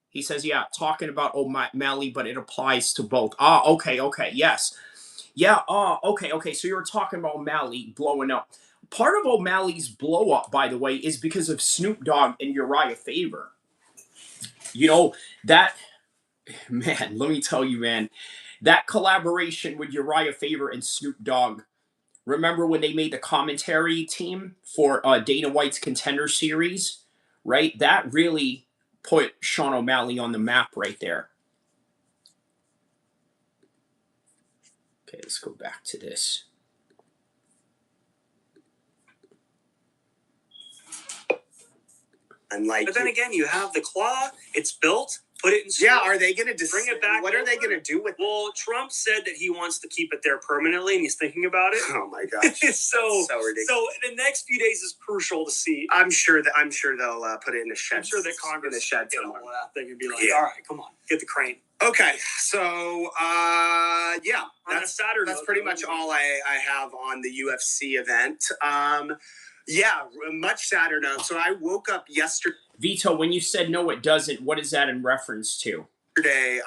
he says, yeah, talking about O'Malley, but it applies to both. Okay. Yes. Yeah. Okay. So you were talking about O'Malley blowing up. Part of O'Malley's blow up, by the way, is because of Snoop Dogg and Uriah Faber. That, man, let me tell you, man, that collaboration with Uriah Faber and Snoop Dogg. Remember when they made the commentary team for Dana White's Contender Series, right? That really put Sean O'Malley on the map right there. Okay, let's go back to this. But then again, you have the claw. It's built. Put it in school. Yeah, are they going to bring it back? What are they going to do with it? Well, Trump said that he wants to keep it there permanently, and he's thinking about it. Oh my gosh, so ridiculous. So the next few days is crucial to see. I'm sure they'll put it in a shed. I'm sure that Congress in a shed get somewhere. all that thing and be like, all right, come on, get the crane. Okay, so yeah, On a Saturday, that's pretty much all I have on the UFC event. Yeah, much sadder note. So I woke up yesterday. Vito, when you said no, it doesn't, what is that in reference to?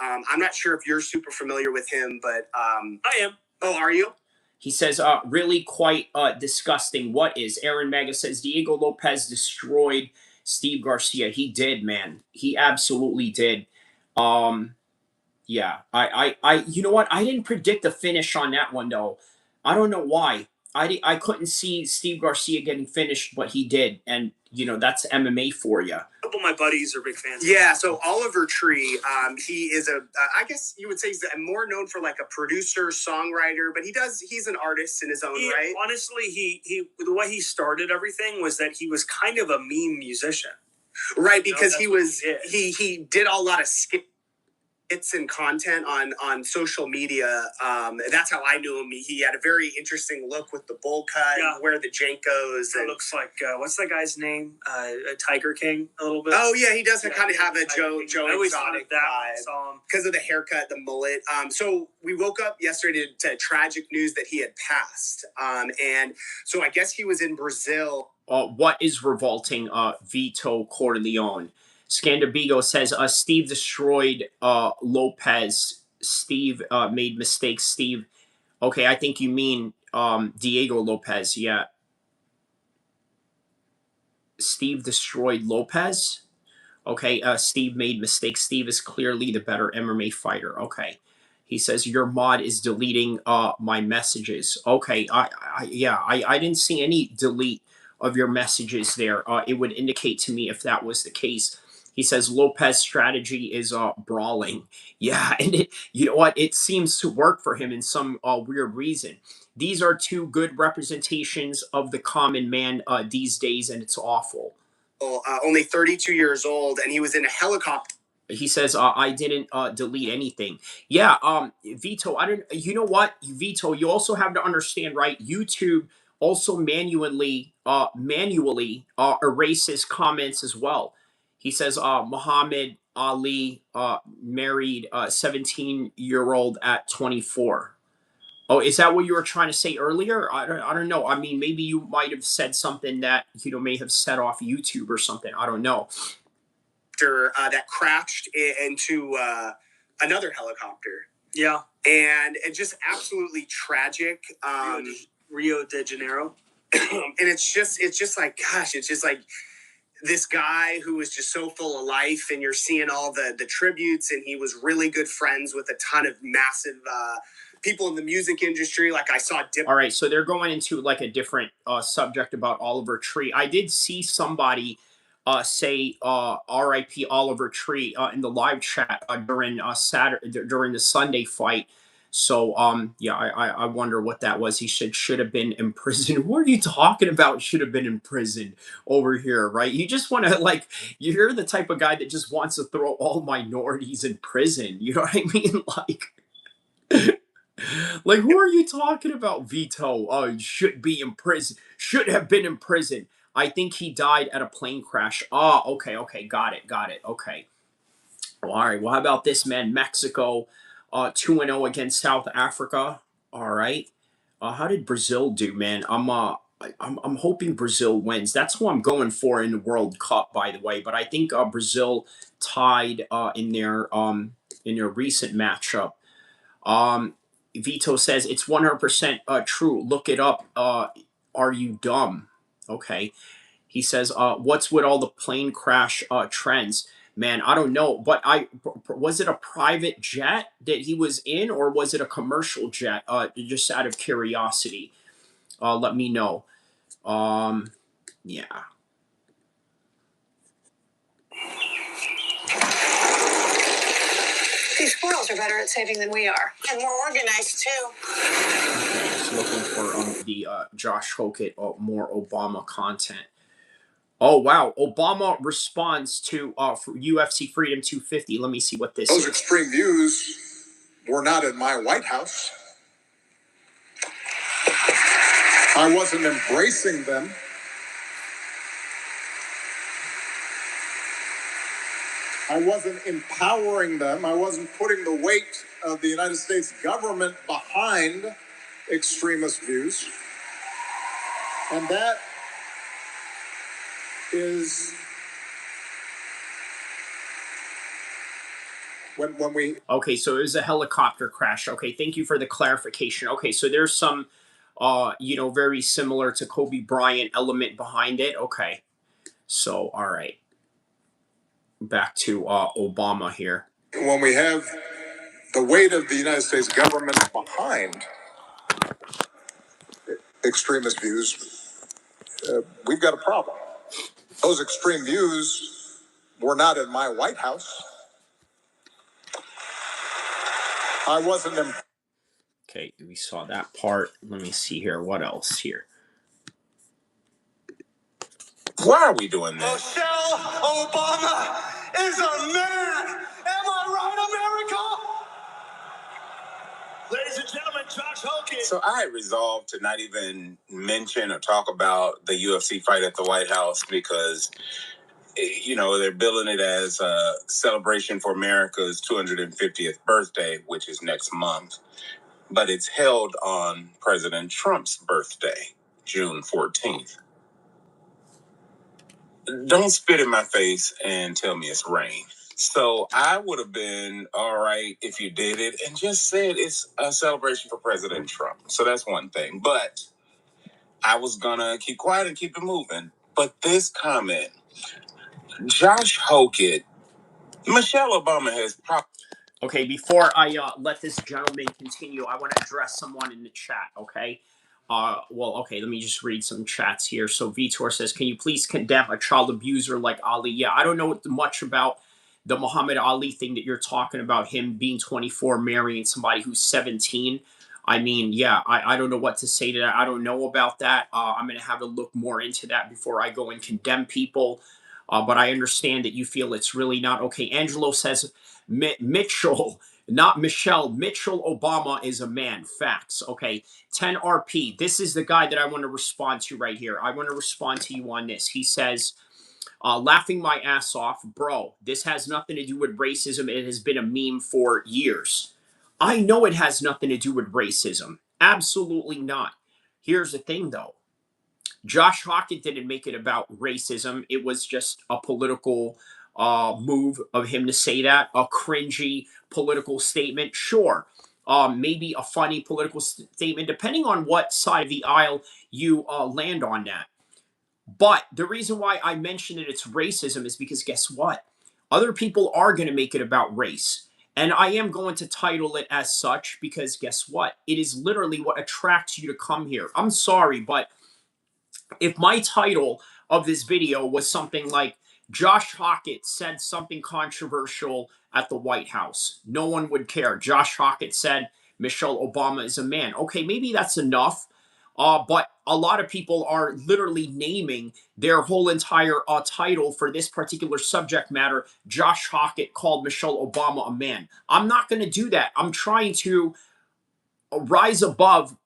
I'm not sure if you're super familiar with him, but I am. Oh, are you? He says, really quite disgusting. What is? Aaron Mega says, Diego Lopez destroyed Steve Garcia. He did, man. He absolutely did. Yeah, I you know what? I didn't predict the finish on that one, though. I don't know why. I couldn't see Steve Garcia getting finished, but he did. And, you know, that's MMA for you. A couple of my buddies are big fans. Yeah, so Oliver Tree, he is I guess you would say he's more known for like a producer, songwriter, but he's an artist in his own right. Honestly, he the way he started everything was that he was kind of a meme musician. Right, because he did a lot of skits and content on social media. That's how I knew him. He had a very interesting look with the bowl cut, where the Jankos. It looks like what's that guy's name? Tiger King, a little bit. Oh yeah, he does kind of have a Joe Exotic vibe because of the haircut, the mullet. So we woke up yesterday to tragic news that he had passed. And so I guess he was in Brazil. What is revolting? Vito Corleone. Scandabigo says, Steve destroyed Lopez. Steve made mistakes. Steve. Okay, I think you mean Diego Lopez. Yeah. Steve destroyed Lopez. Okay, Steve made mistakes. Steve is clearly the better MMA fighter. Okay. He says, your mod is deleting my messages. Okay, I didn't see any delete of your messages there. It would indicate to me if that was the case. He says Lopez strategy is brawling. Yeah, and you know what? It seems to work for him in some weird reason. These are two good representations of the common man these days, and it's awful. Only 32 years old, and he was in a helicopter. He says, I didn't delete anything. Yeah, Vito, you know what? Vito, you also have to understand, right? YouTube also manually erases comments as well. He says, Muhammad Ali married a 17-year-old at 24. Oh, is that what you were trying to say earlier? I don't know. I mean, maybe you might have said something that, you know, may have set off YouTube or something. I don't know. That crashed into another helicopter. Yeah. And just absolutely tragic. Rio de Janeiro. And it's just like, gosh, it's just like this guy who was just so full of life, and you're seeing all the tributes, and he was really good friends with a ton of massive people in the music industry. Like I saw. All right, so they're going into like a different subject about Oliver Tree. I did see somebody say R.I.P. Oliver Tree in the live chat during the Sunday fight. So yeah, I wonder what that was. He said should have been in prison. What are you talking about? Should have been in prison over here, right? You just want to you're the type of guy that just wants to throw all minorities in prison. You know what I mean? Like who are you talking about, Vito? Should be in prison. Should have been in prison. I think he died at a plane crash. Oh, okay, got it. Okay. Well, all right. Well, how about this, man? Mexico, 2-0 against South Africa. All right. How did Brazil do, man? I'm hoping Brazil wins. That's who I'm going for in the World Cup, by the way. But I think Brazil tied in their recent matchup. Vito says it's 100% true. Look it up. Are you dumb? Okay. He says, what's with all the plane crash trends? Man, I don't know. But was it a private jet that he was in, or was it a commercial jet? Just out of curiosity. Let me know. Yeah. These squirrels are better at saving than we are. And more organized, too. Just looking for the Josh Hokit more Obama content. Oh wow! Obama responds to UFC Freedom 250. Let me see what this Those is. extreme views were not in my White House. I wasn't embracing them. I wasn't empowering them. I wasn't putting the weight of the United States government behind extremist views. And that is when we. Okay, so it was a helicopter crash. Okay, thank you for the clarification. Okay, so there's some, very similar to Kobe Bryant element behind it. Okay, so all right, back to Obama here. When we have the weight of the United States government behind extremist views, we've got a problem. Those extreme views were not in my White House. I wasn't. Okay, we saw that part. Let me see here. What else here? Why are we doing this? Michelle Obama is a man. Am I right, America? Ladies and gentlemen, Josh Hokit. So I resolved to not even mention or talk about the UFC fight at the White House because, they're billing it as a celebration for America's 250th birthday, which is next month. But it's held on President Trump's birthday, June 14th. Don't spit in my face and tell me it's rain. So I would have been all right if you did it and just said it's a celebration for President Trump. So that's one thing. But I was gonna keep quiet and keep it moving. But this comment, Josh Hokit, Michelle Obama has probably. Okay, before I let this gentleman continue, I want to address someone in the chat. Okay. Okay, let me just read some chats here. So Vitor says, "Can you please condemn a child abuser like Ali?" Yeah, I don't know much about the Muhammad Ali thing that you're talking about. Him being 24, marrying somebody who's 17. I mean, yeah, I don't know what to say to that. I don't know about that. I'm gonna have to look more into that before I go and condemn people. But I understand that you feel it's really not okay. Angelo says, Mitchell, not Michelle. Mitchell Obama is a man. Facts. Okay. 10 RP. This is the guy that I want to respond to right here. I want to respond to you on this. He says, laughing my ass off, bro. This has nothing to do with racism. It has been a meme for years. I know it has nothing to do with racism. Absolutely not. Here's the thing, though. Josh Hokit didn't make it about racism. It was just a political move of him to say that. A cringy political statement. Sure. Maybe a funny political statement, depending on what side of the aisle you land on that. But the reason why I mentioned that it's racism is because guess what? Other people are going to make it about race. And I am going to title it as such because guess what? It is literally what attracts you to come here. I'm sorry, but if my title of this video was something like Josh Hokit said something controversial at the White House, no one would care. Josh Hokit said Michelle Obama is a man. Okay, maybe that's enough. But a lot of people are literally naming their whole entire title for this particular subject matter. Josh Hokit called Michelle Obama a man. I'm not going to do that. I'm trying to rise above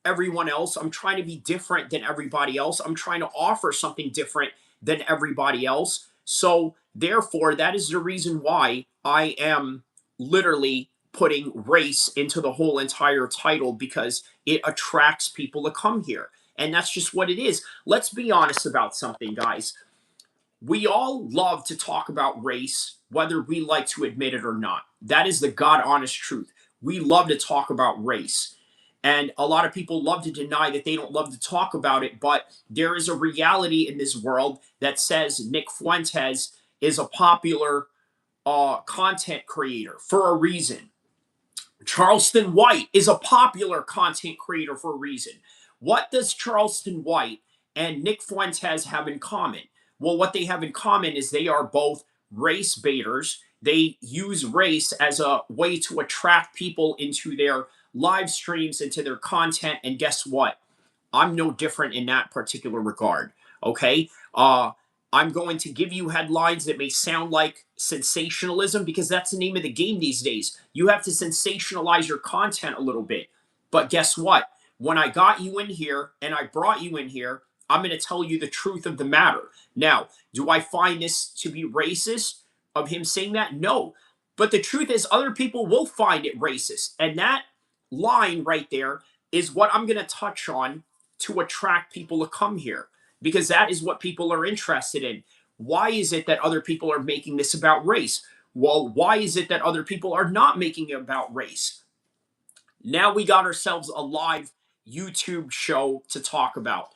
everyone else. I'm trying to be different than everybody else. I'm trying to offer something different than everybody else. So, therefore, that is the reason why I am literally putting race into the whole entire title because it attracts people to come here. And that's just what it is. Let's be honest about something, guys. We all love to talk about race, whether we like to admit it or not. That is the God honest truth. We love to talk about race. And a lot of people love to deny that they don't love to talk about it, but there is a reality in this world that says Nick Fuentes is a popular content creator for a reason. Charleston White is a popular content creator for a reason. What does Charleston White and Nick Fuentes have in common? Well, what they have in common is they are both race baiters. They use race as a way to attract people into their live streams, into their content. And guess what? I'm no different in that particular regard. Okay. I'm going to give you headlines that may sound like sensationalism because that's the name of the game these days. You have to sensationalize your content a little bit. But guess what? When I got you in here and I brought you in here, I'm going to tell you the truth of the matter. Now, do I find this to be racist of him saying that? No. But the truth is, other people will find it racist. And that line right there is what I'm going to touch on to attract people to come here because that is what people are interested in. Why is it that other people are making this about race? Well, why is it that other people are not making it about race? Now we got ourselves a live YouTube show to talk about.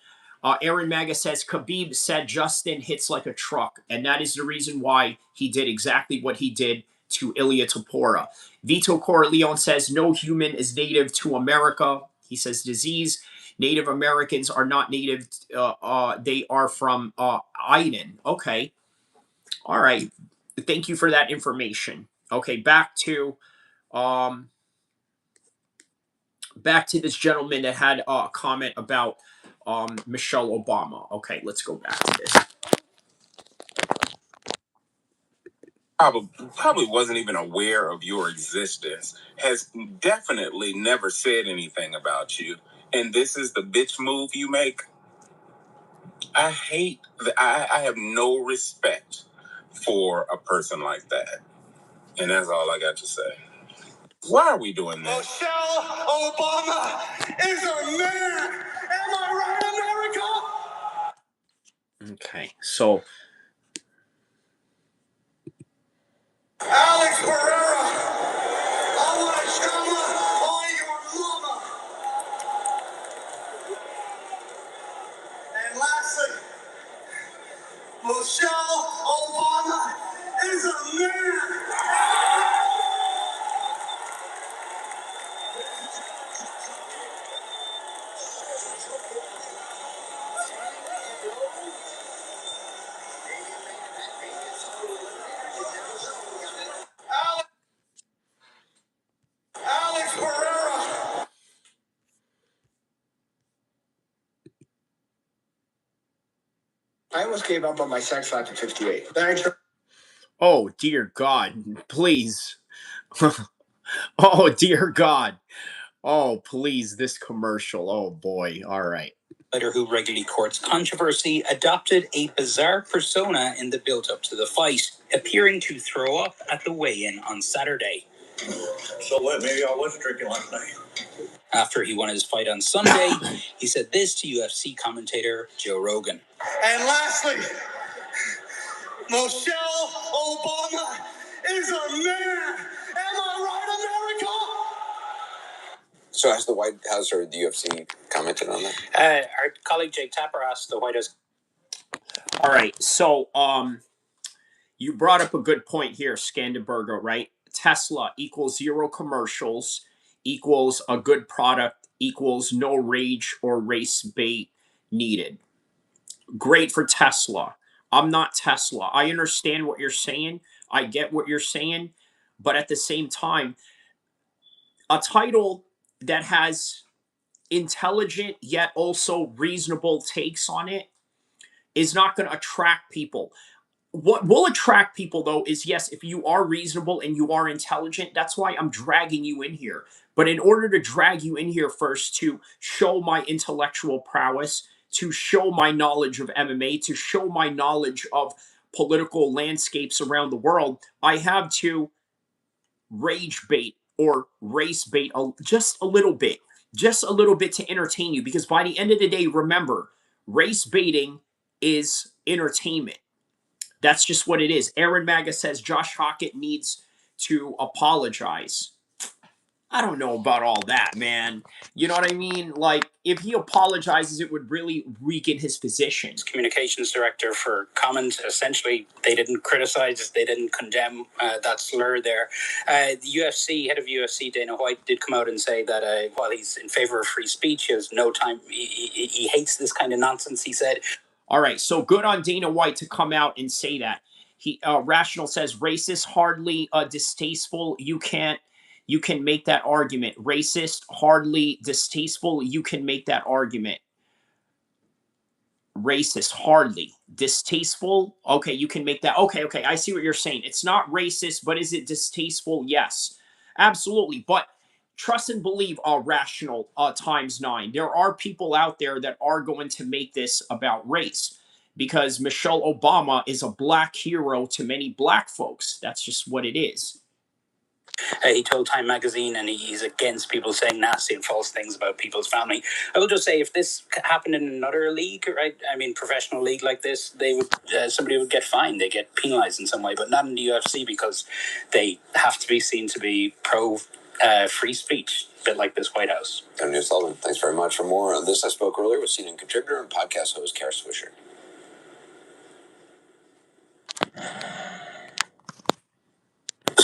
Aaron Maga says Khabib said Justin hits like a truck, and that is the reason why he did exactly what he did to Ilia Topuria. Vito Corleone says no human is native to America. He says disease. Native Americans are not native. They are from Iden. Okay. All right. Thank you for that information. Okay, um, back to this gentleman that had a comment about Michelle Obama. Okay, let's go back to this. Probably wasn't even aware of your existence, has definitely never said anything about you, and this is the bitch move you make. I hate that. I have no respect for a person like that, and that's all I got to say. Why are we doing this? Michelle Obama is a man. Am I right, America? Okay, so Alex Pereira, I want to show on your mama. And lastly, Michelle Obama is a man. Alex Pereira. I almost gave up on my sex life at 58. Thanks. oh dear God, please. oh dear God. Oh, please, this commercial. Oh boy. All right. Who regularly courts controversy, adopted a bizarre persona in the build-up to the fight, appearing to throw up at the weigh-in on Saturday. So what? Maybe I was drinking last night. After he won his fight on Sunday, he said this to UFC commentator Joe Rogan. And lastly, Michelle Obama is a man. Am I right, America? So has the White House or the UFC commented on that? Our colleague Jake Tapper asked the White House. All right. So, you brought up a good point here, Scandenberger, right? Tesla equals zero commercials, equals a good product, equals no rage or race bait needed. Great for Tesla. I'm not Tesla. I understand what you're saying. I get what you're saying. But at the same time, a title that has intelligent yet also reasonable takes on it is not going to attract people. What will attract people though is yes, if you are reasonable and you are intelligent, that's why I'm dragging you in here. But in order to drag you in here first to show my intellectual prowess, to show my knowledge of MMA, to show my knowledge of political landscapes around the world, I have to rage bait or race bait just a little bit, to entertain you. Because by the end of the day, remember, race baiting is entertainment. That's just what it is. Aaron Maga says Josh Hokit needs to apologize. I don't know about all that, man. You know what I mean? Like, if he apologizes, it would really weaken his position. Communications director for comment. Essentially, they didn't criticize, they didn't condemn that slur there. The UFC, head of UFC, Dana White, did come out and say that while he's in favor of free speech, he has no time, he hates this kind of nonsense, he said. All right, so good on Dana White to come out and say that. He Rational says racist, hardly distasteful. You can make that argument. Racist, hardly distasteful. You can make that argument. Racist, hardly. Distasteful, okay, you can make that. Okay, okay, I see what you're saying. It's not racist, but is it distasteful? Yes, absolutely. But trust and believe are rational times nine. There are people out there that are going to make this about race because Michelle Obama is a black hero to many black folks. That's just what it is. He told Time magazine, and he's against people saying nasty and false things about people's family. I will just say, if this happened in another league, right? I mean, professional league like this, they would somebody would get fined, they get penalized in some way, but not in the UFC because they have to be seen to be pro free speech, a bit like this White House. Tony Sullivan, thanks very much. For more on this, I spoke earlier with CNN contributor and podcast host Kara Swisher.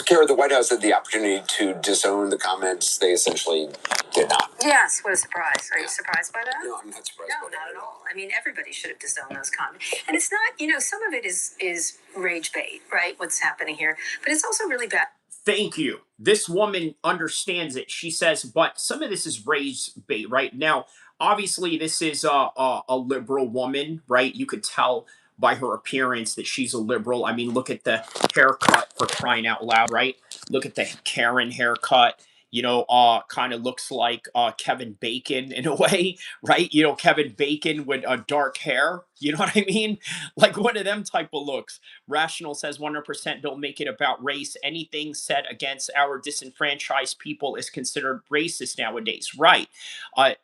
Kara, the White House had the opportunity to disown the comments. They essentially did not. Yes, what a surprise. Are you surprised by that? No, I'm not surprised by that. No, not at all. I mean, everybody should have disowned those comments. And it's not, some of it is rage bait, right? What's happening here. But it's also really bad. Thank you. This woman understands it. She says, but some of this is rage bait, right? Now, obviously, this is a liberal woman, right? You could tell by her appearance that she's a liberal. I mean, look at the haircut, for crying out loud, right? Look at the Karen haircut. Kind of looks like Kevin Bacon in a way, right? Kevin Bacon with dark hair. You know what I mean? Like one of them type of looks. Rational says 100% don't make it about race. Anything said against our disenfranchised people is considered racist nowadays. Right.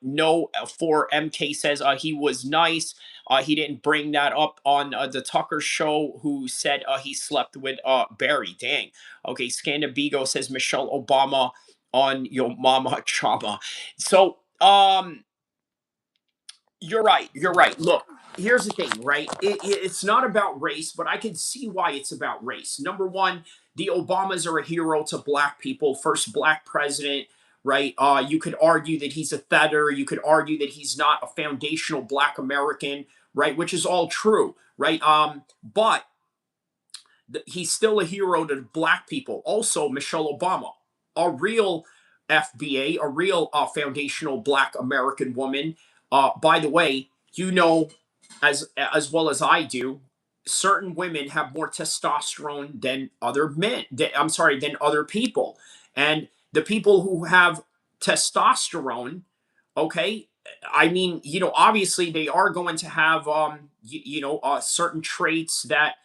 No, for MK says he was nice. He didn't bring that up on the Tucker show, who said he slept with Barry. Dang. Okay, Scandabigo says Michelle Obama on your mama chama. So, you're right. You're right. Look, here's the thing, right? It's not about race, but I can see why it's about race. Number one, the Obamas are a hero to black people. First black president, right? You could argue that he's a feather. You could argue that he's not a foundational black American, right? Which is all true, right? But he's still a hero to black people. Also, Michelle Obama, a real FBA, a real foundational black American woman. By the way, as well as I do, certain women have more testosterone than other men. Than other people, and the people who have testosterone, okay. I mean, obviously they are going to have, certain traits that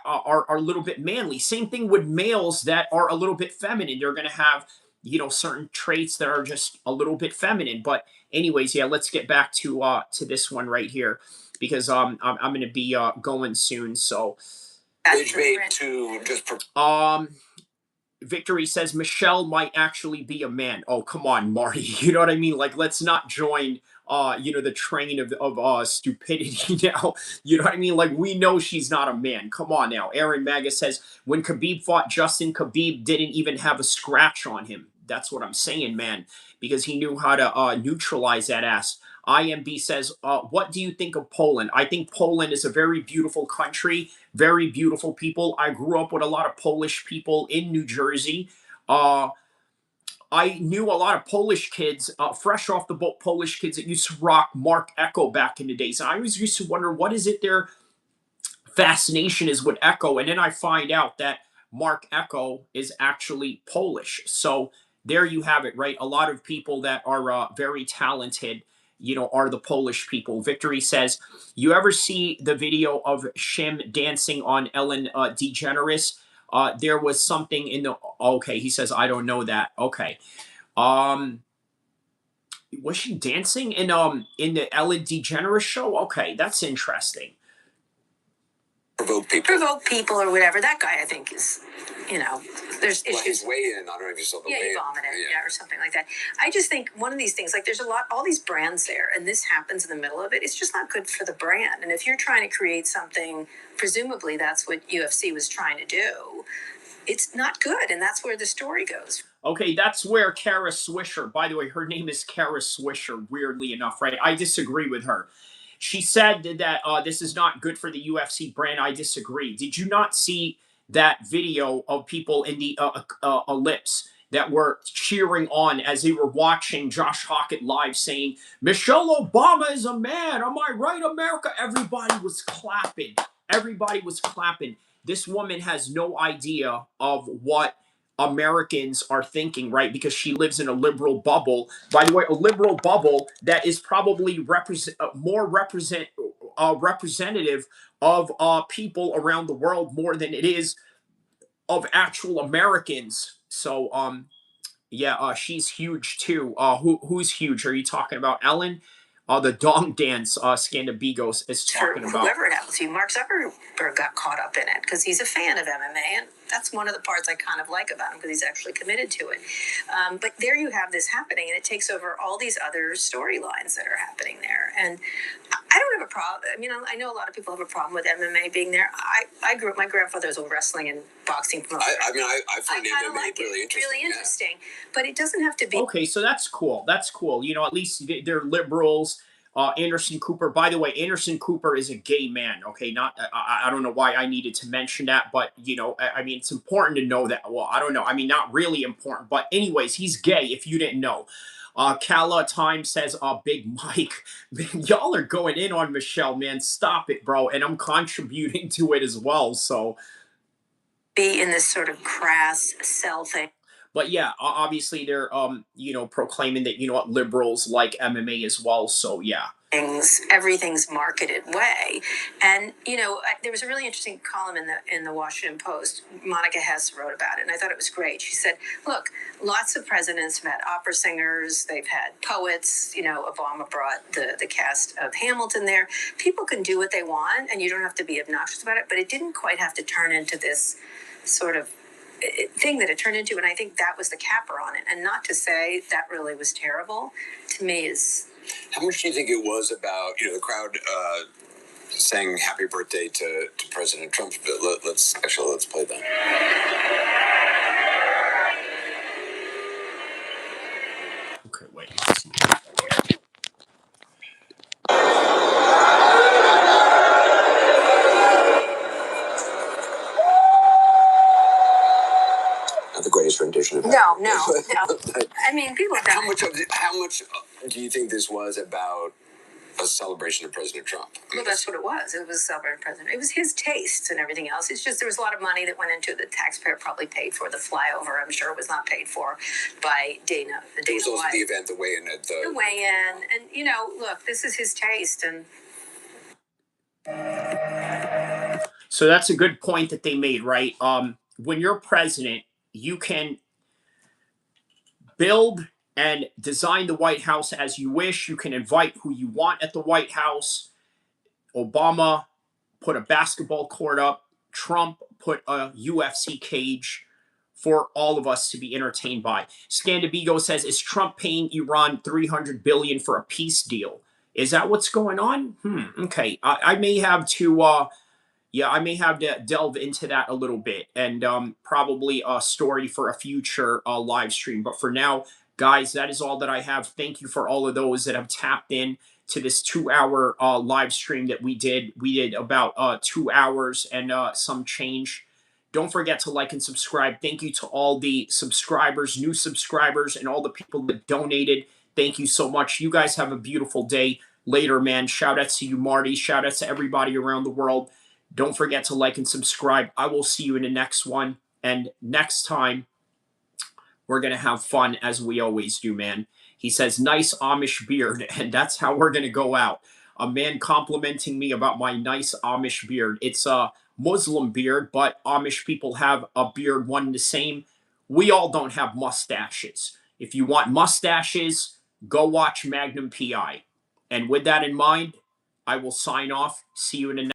are a little bit manly. Same thing with males that are a little bit feminine. They're going to have certain traits that are just a little bit feminine. But anyways, yeah, let's get back to this one right here, because I'm going to be going soon. So Victory says Michelle might actually be a man. Oh, come on, Marty. You know what I mean? Like, let's not join the train of stupidity now. You know what I mean? Like, we know she's not a man. Come on now. Aaron Maga says when Khabib fought Justin, Khabib didn't even have a scratch on him. That's what I'm saying, man, because he knew how to neutralize that ass. IMB says, what do you think of Poland? I think Poland is a very beautiful country, very beautiful people. I grew up with a lot of Polish people in New Jersey. I knew a lot of Polish kids, fresh off the boat Polish kids that used to rock Mark Echo back in the days. And I always used to wonder, what is it their fascination is with Echo? And then I find out that Mark Echo is actually Polish. So there you have it, right? A lot of people that are very talented, are the Polish people. Victory says, you ever see the video of Shim dancing on Ellen DeGeneres? There was something in the, okay, he says, I don't know that. Okay. Was she dancing in the Ellen DeGeneres show? Okay, that's interesting. Provoke people or whatever. That guy, I think, is, there's issues. His weigh in, I don't know if you saw the weigh-in. He vomited, or something like that. I just think one of these things, like there's all these brands there, and this happens in the middle of it. It's just not good for the brand. And if you're trying to create something, presumably that's what UFC was trying to do, it's not good, and that's where the story goes. Okay, that's where Kara Swisher, by the way, her name is Kara Swisher, weirdly enough, right? I disagree with her. She said that this is not good for the UFC brand. I disagree. Did you not see that video of people in the ellipse that were cheering on as they were watching Josh Hokit live saying, Michelle Obama is a man. Am I right, America? Everybody was clapping. Everybody was clapping. This woman has no idea of what Americans are thinking, right? Because she lives in a liberal bubble. By the way, a liberal bubble that is probably representative of people around the world more than it is of actual Americans. So, yeah, she's huge too. Who's huge? Are you talking about Ellen? The dong dance, Scandabigos is talking about. Whoever it happens to you, Mark Zuckerberg got caught up in it because he's a fan of MMA, and that's one of the parts I kind of like about him because he's actually committed to it. But there you have this happening, and it takes over all these other storylines that are happening there. And I don't have a problem. I mean, I know a lot of people have a problem with MMA being there. I grew up. My grandfather was a wrestling and boxing promoter. I find MMA like really interesting. Really interesting, but it doesn't have to be. Okay, so that's cool. That's cool. You know, at least they're liberals. Anderson Cooper. By the way, Anderson Cooper is a gay man. Okay, not I don't know why I needed to mention that, but you know, I mean, it's important to know that. Well, I don't know. I mean, not really important, but anyways, he's gay. If you didn't know. Kala Time says, Big Mike, man, y'all are going in on Michelle, man. Stop it, bro. And I'm contributing to it as well. So Be in this sort of crass cell thing. But yeah, obviously they're you know, proclaiming that, you know what, liberals like MMA as well. So yeah. Everything's marketed way, and you know there was a really interesting column in the Washington Post. Monica Hess wrote about it, and I thought it was great. She said, "Look, lots of presidents have had opera singers, they've had poets. You know, Obama brought the cast of Hamilton there. People can do what they want, and you don't have to be obnoxious about it. But it didn't quite have to turn into this sort of thing that it turned into, and I think that was the capper on it. And not to say that really was terrible. To me, is." How much do you think it was about, you know, the crowd saying happy birthday to President Trump? Let's play that. Okay, wait. Not the greatest rendition of that. No. I mean, people. How much do you think this was about a celebration of President Trump? Well, that's what it was. It was a celebration of President. It was his tastes and everything else. It's just there was a lot of money that went into it. The taxpayer probably paid for the flyover. I'm sure it was not paid for by Dana. It was also the event, the weigh-in at the weigh-in, and you know, look, this is his taste, and. So that's a good point that they made, right? When you're president, you can build and design the White House as you wish. You can invite who you want at the White House. Obama put a basketball court up. Trump put a UFC cage for all of us to be entertained by. Scandabigo says, is Trump paying Iran $300 billion for a peace deal? Is that what's going on? Okay. I may have to... yeah, I may have to delve into that a little bit, and probably a story for a future live stream. But for now, guys, that is all that I have. Thank you for all of those that have tapped in to this 2-hour live stream that we did. We did about 2 hours and some change. Don't forget to like and subscribe. Thank you to all the subscribers, new subscribers, and all the people that donated. Thank you so much. You guys have a beautiful day. Later, man. Shout out to you, Marty. Shout out to everybody around the world. Don't forget to like and subscribe. I will see you in the next one. And next time, we're going to have fun as we always do, man. He says, nice Amish beard. And that's how we're going to go out. A man complimenting me about my nice Amish beard. It's a Muslim beard, but Amish people have a beard one and the same. We all don't have mustaches. If you want mustaches, go watch Magnum PI. And with that in mind, I will sign off. See you in the next